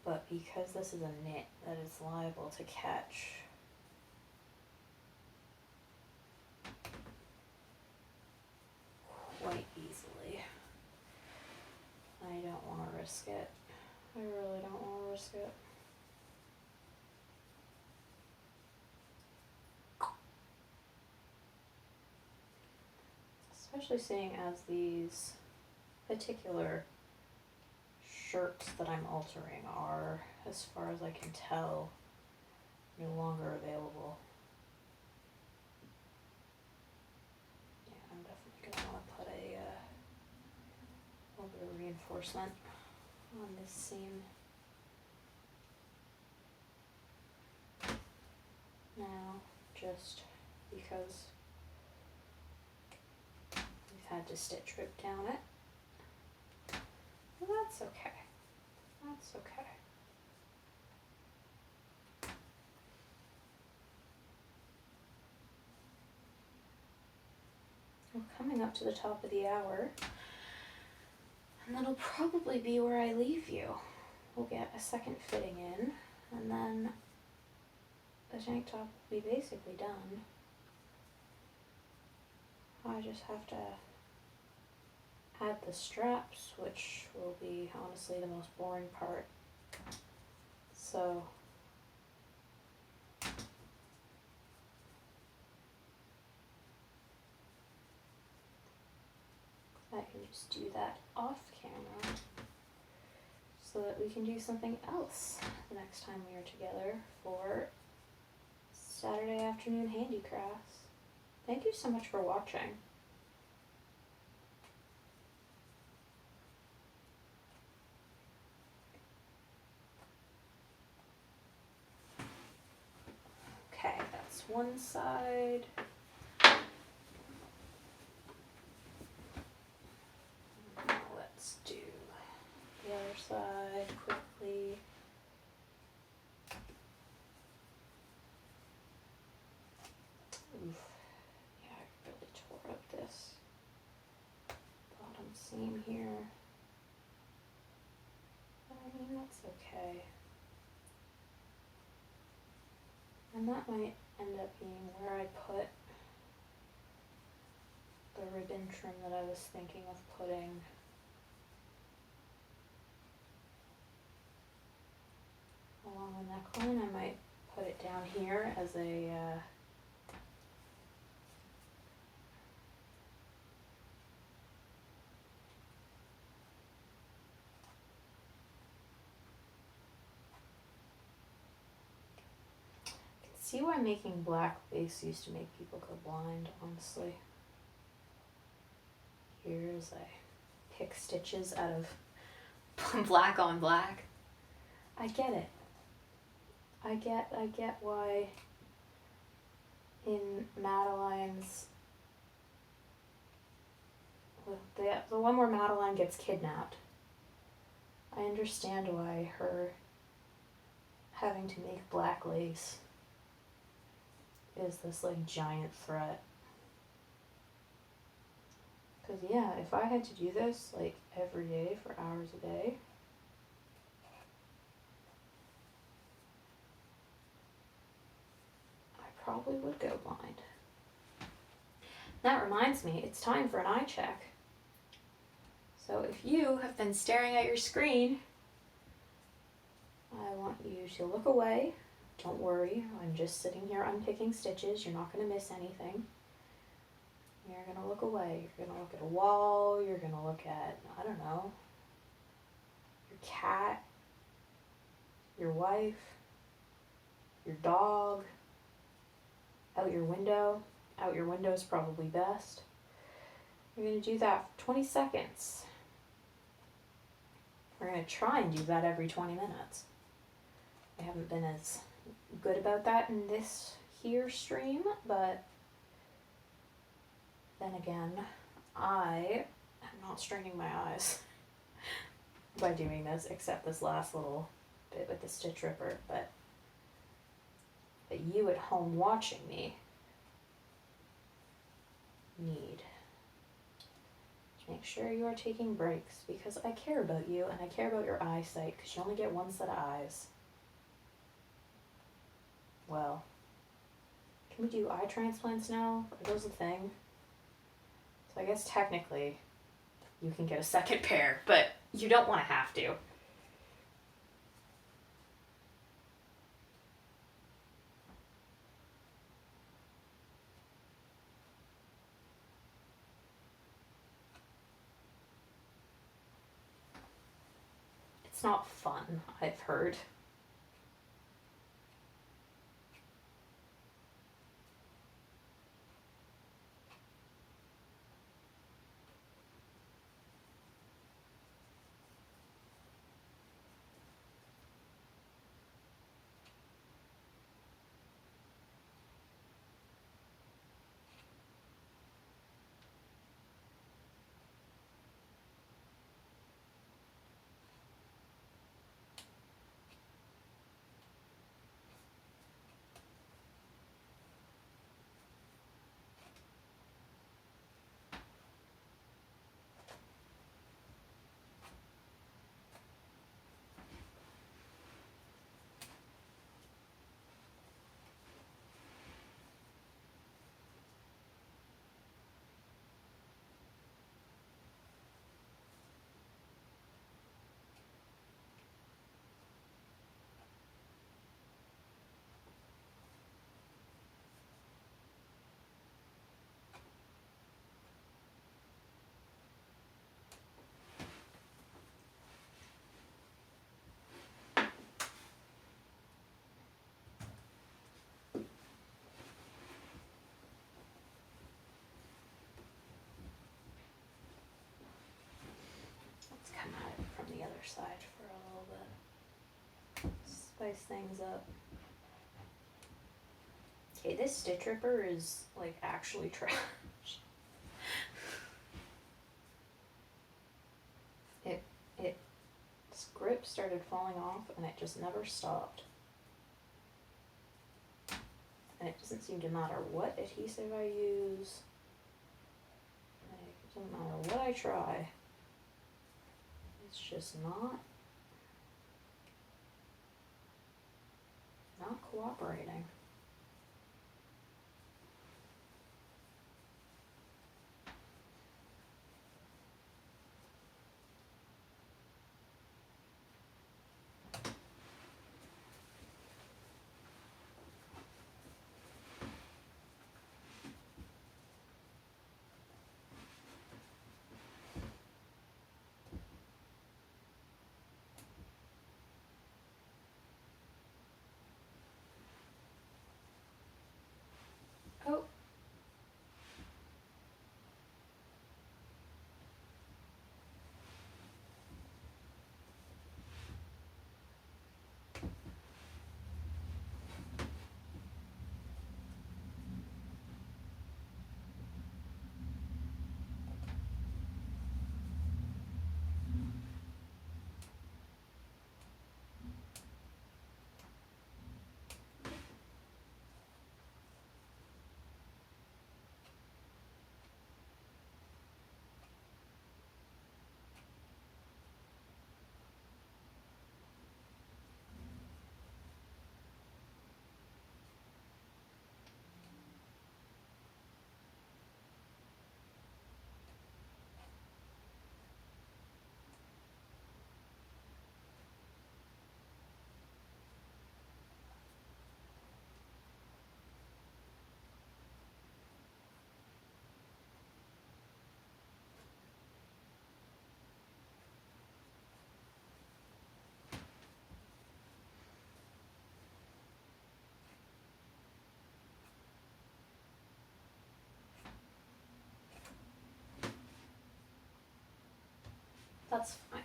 but because this is a knit that is liable to catch, quite easily, I don't want to risk it. I really don't want to risk it. Especially seeing as these particular shirts that I'm altering are, as far as I can tell, no longer available. Yeah, I'm definitely going to want to put a little bit of reinforcement on this seam. Now, just because we've had to stitch rip down it, well, that's okay. That's okay. We're coming up to the top of the hour, and that'll probably be where I leave you. We'll get a second fitting in, and then the tank top will be basically done. I just have to add the straps, which will be honestly the most boring part. So I can just do that off camera so that we can do something else the next time we are together for Saturday afternoon handicrafts. Thank you so much for watching. Okay, that's one side. Now let's do the other side quickly. Oof. Yeah, I really tore up this bottom seam here. But I mean, that's okay. And that might end up being where I put the ribbon trim that I was thinking of putting. Along the neckline, I might put it down here as a see why making black lace used to make people go blind, honestly. Here's I pick stitches out of black on black. I get it. I get why in Madeline's, the one where Madeline gets kidnapped, I understand why her having to make black lace is this like giant threat. Because yeah, if I had to do this like every day for hours a day, I probably would go blind. That reminds me, it's time for an eye check. So if you have been staring at your screen, I want you to look away. Don't worry, I'm just sitting here unpicking stitches. You're not going to miss anything. You're going to look away. You're going to look at a wall. You're going to look at, I don't know, your cat, your wife, your dog, out your window. Out your window is probably best. You're going to do that for 20 seconds. We're going to try and do that every 20 minutes. I haven't been as good about that in this here stream, but then again, I am not straining my eyes by doing this, except this last little bit with the stitch ripper, but you at home watching me need to make sure you are taking breaks, because I care about you and I care about your eyesight, because you only get one set of eyes. Well, can we do eye transplants now? Are those a thing? So I guess technically you can get a second pair, but you don't want to have to. It's not fun, I've heard. Come at it from the other side for a little bit. Spice things up. Okay, this stitch ripper is like actually trash. Its grip started falling off and it just never stopped. And it doesn't seem to matter what adhesive I use. It doesn't matter what I try. It's just not cooperating. Oh. That's fine.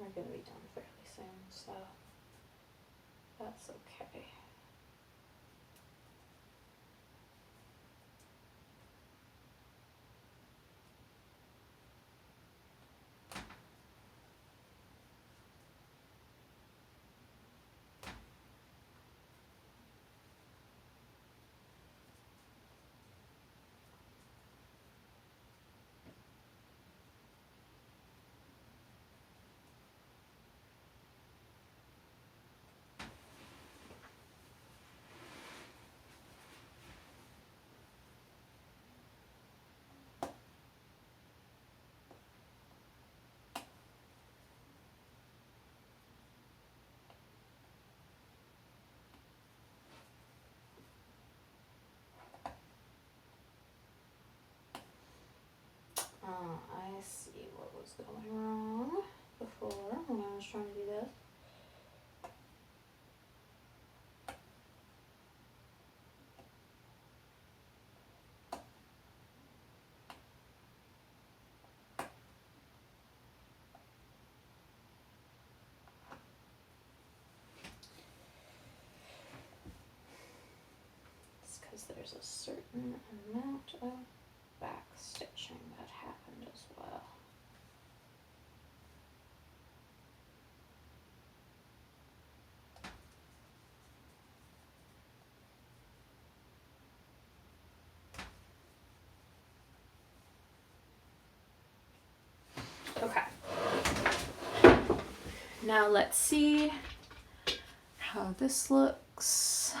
We're going to be done fairly soon, so that's okay. I see what was going wrong before when I was trying to do this. It's because there's a certain amount of back stitching that happened as well. Okay. Now let's see how this looks.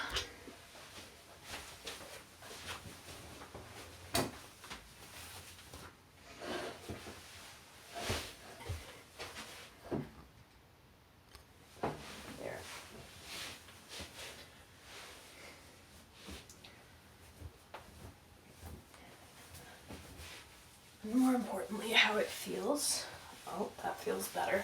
There. And more importantly, how it feels. Oh, that feels better.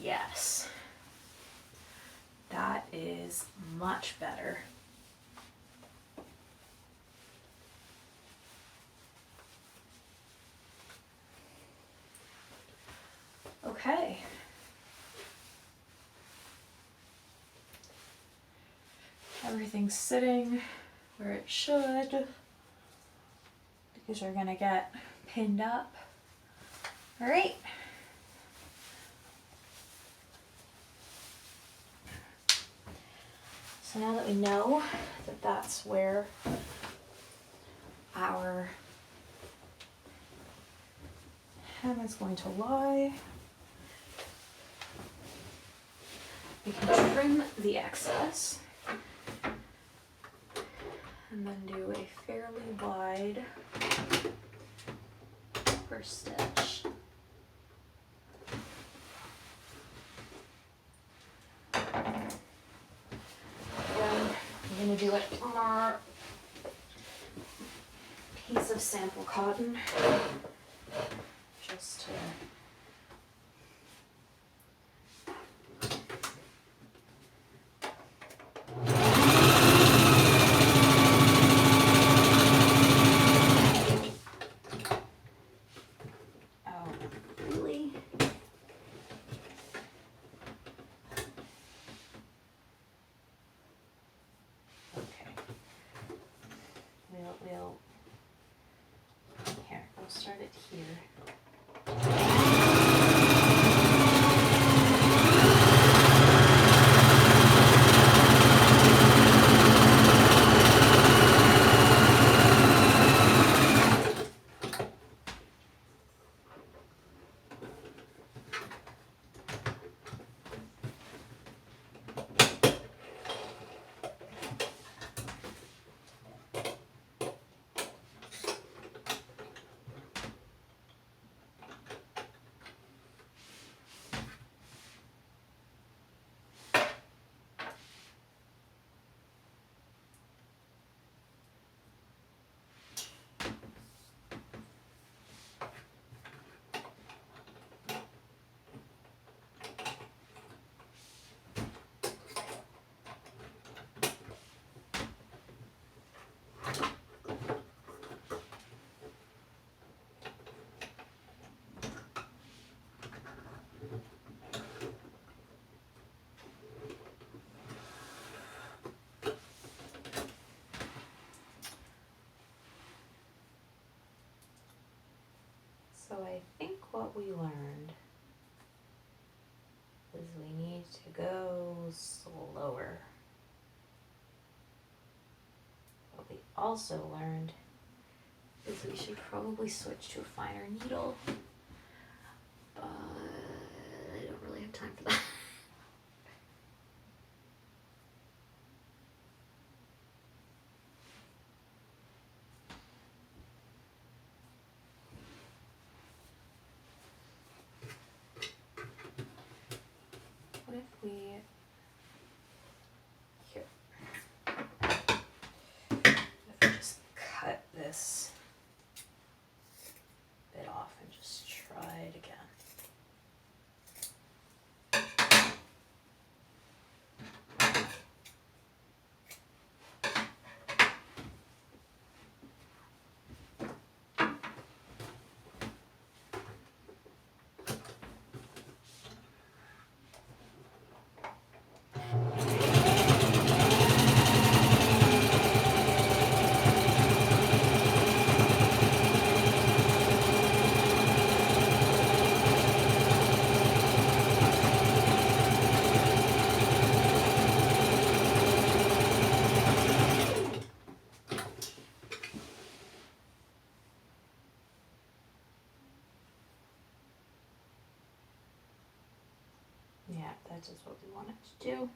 Yes, that is much better. Okay. Everything's sitting where it should. These are gonna get pinned up. All right. So now that we know that that's where our hem is going to lie, we can trim the excess and then do a fairly wide first stitch. I'm going to do it on our piece of sample cotton, just to I'll start it here. So I think what we learned is we need to go slower. What we also learned is we should probably switch to a finer needle, but I don't really have time for that. What if we, here, if we just cut this bit off and just try it again. Yeah, that is what we want it to do.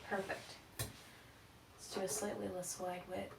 Perfect. Let's do a slightly less wide width.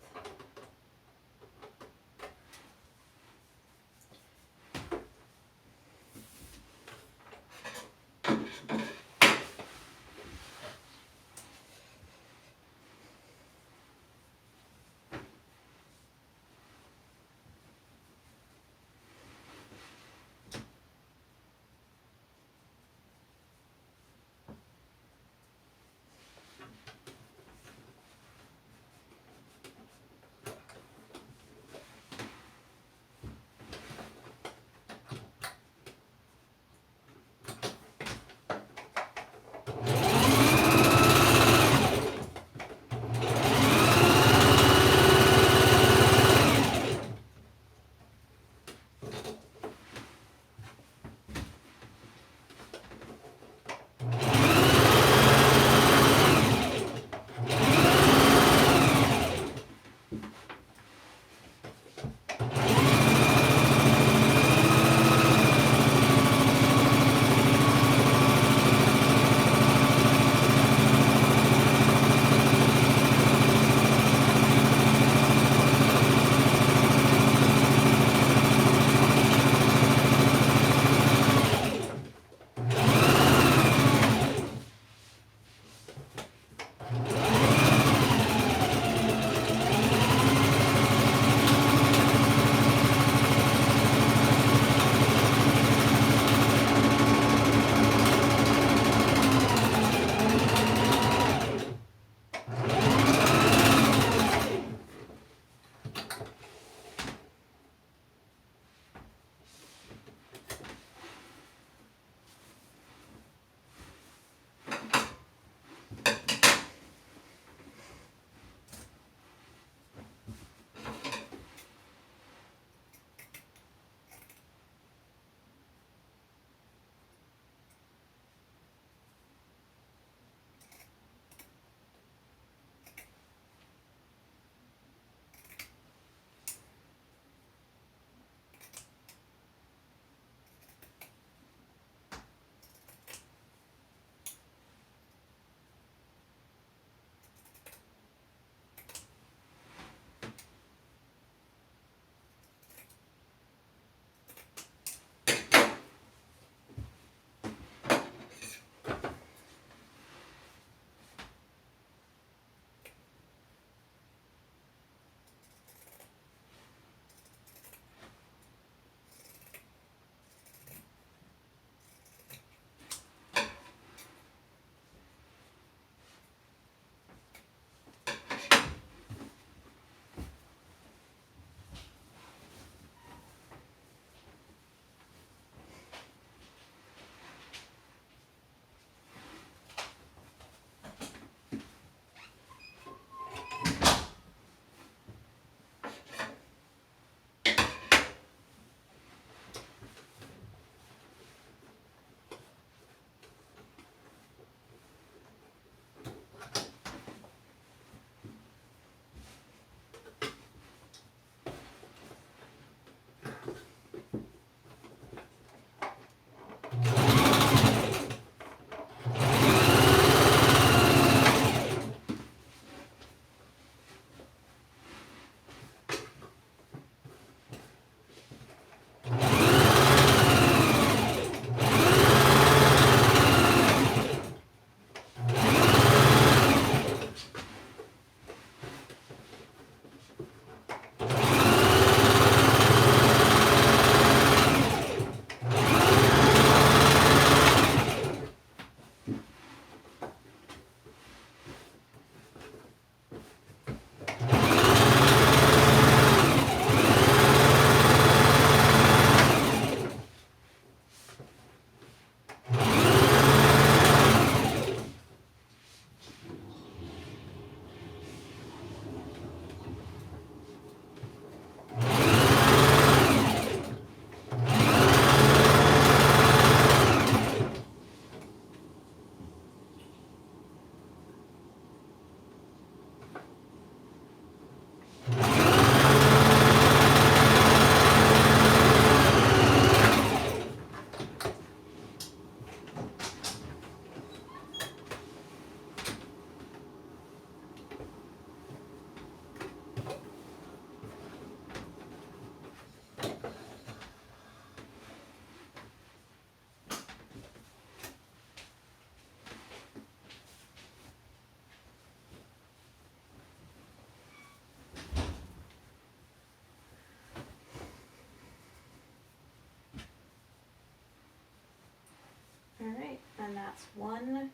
And that's one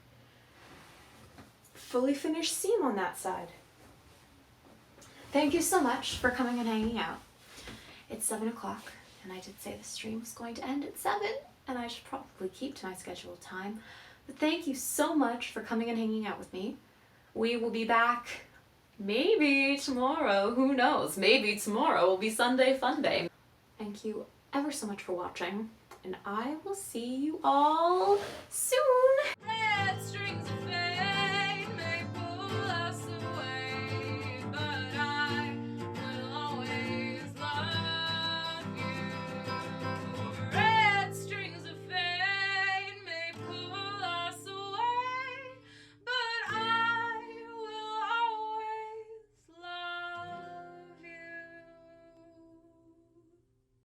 fully finished seam on that side. Thank you so much for coming and hanging out. It's 7 o'clock, and I did say the stream was going to end at 7, and I should probably keep to my scheduled time. But thank you so much for coming and hanging out with me. We will be back maybe tomorrow, who knows? Maybe tomorrow will be Sunday Fun Day. Thank you ever so much for watching, and I will see you all soon.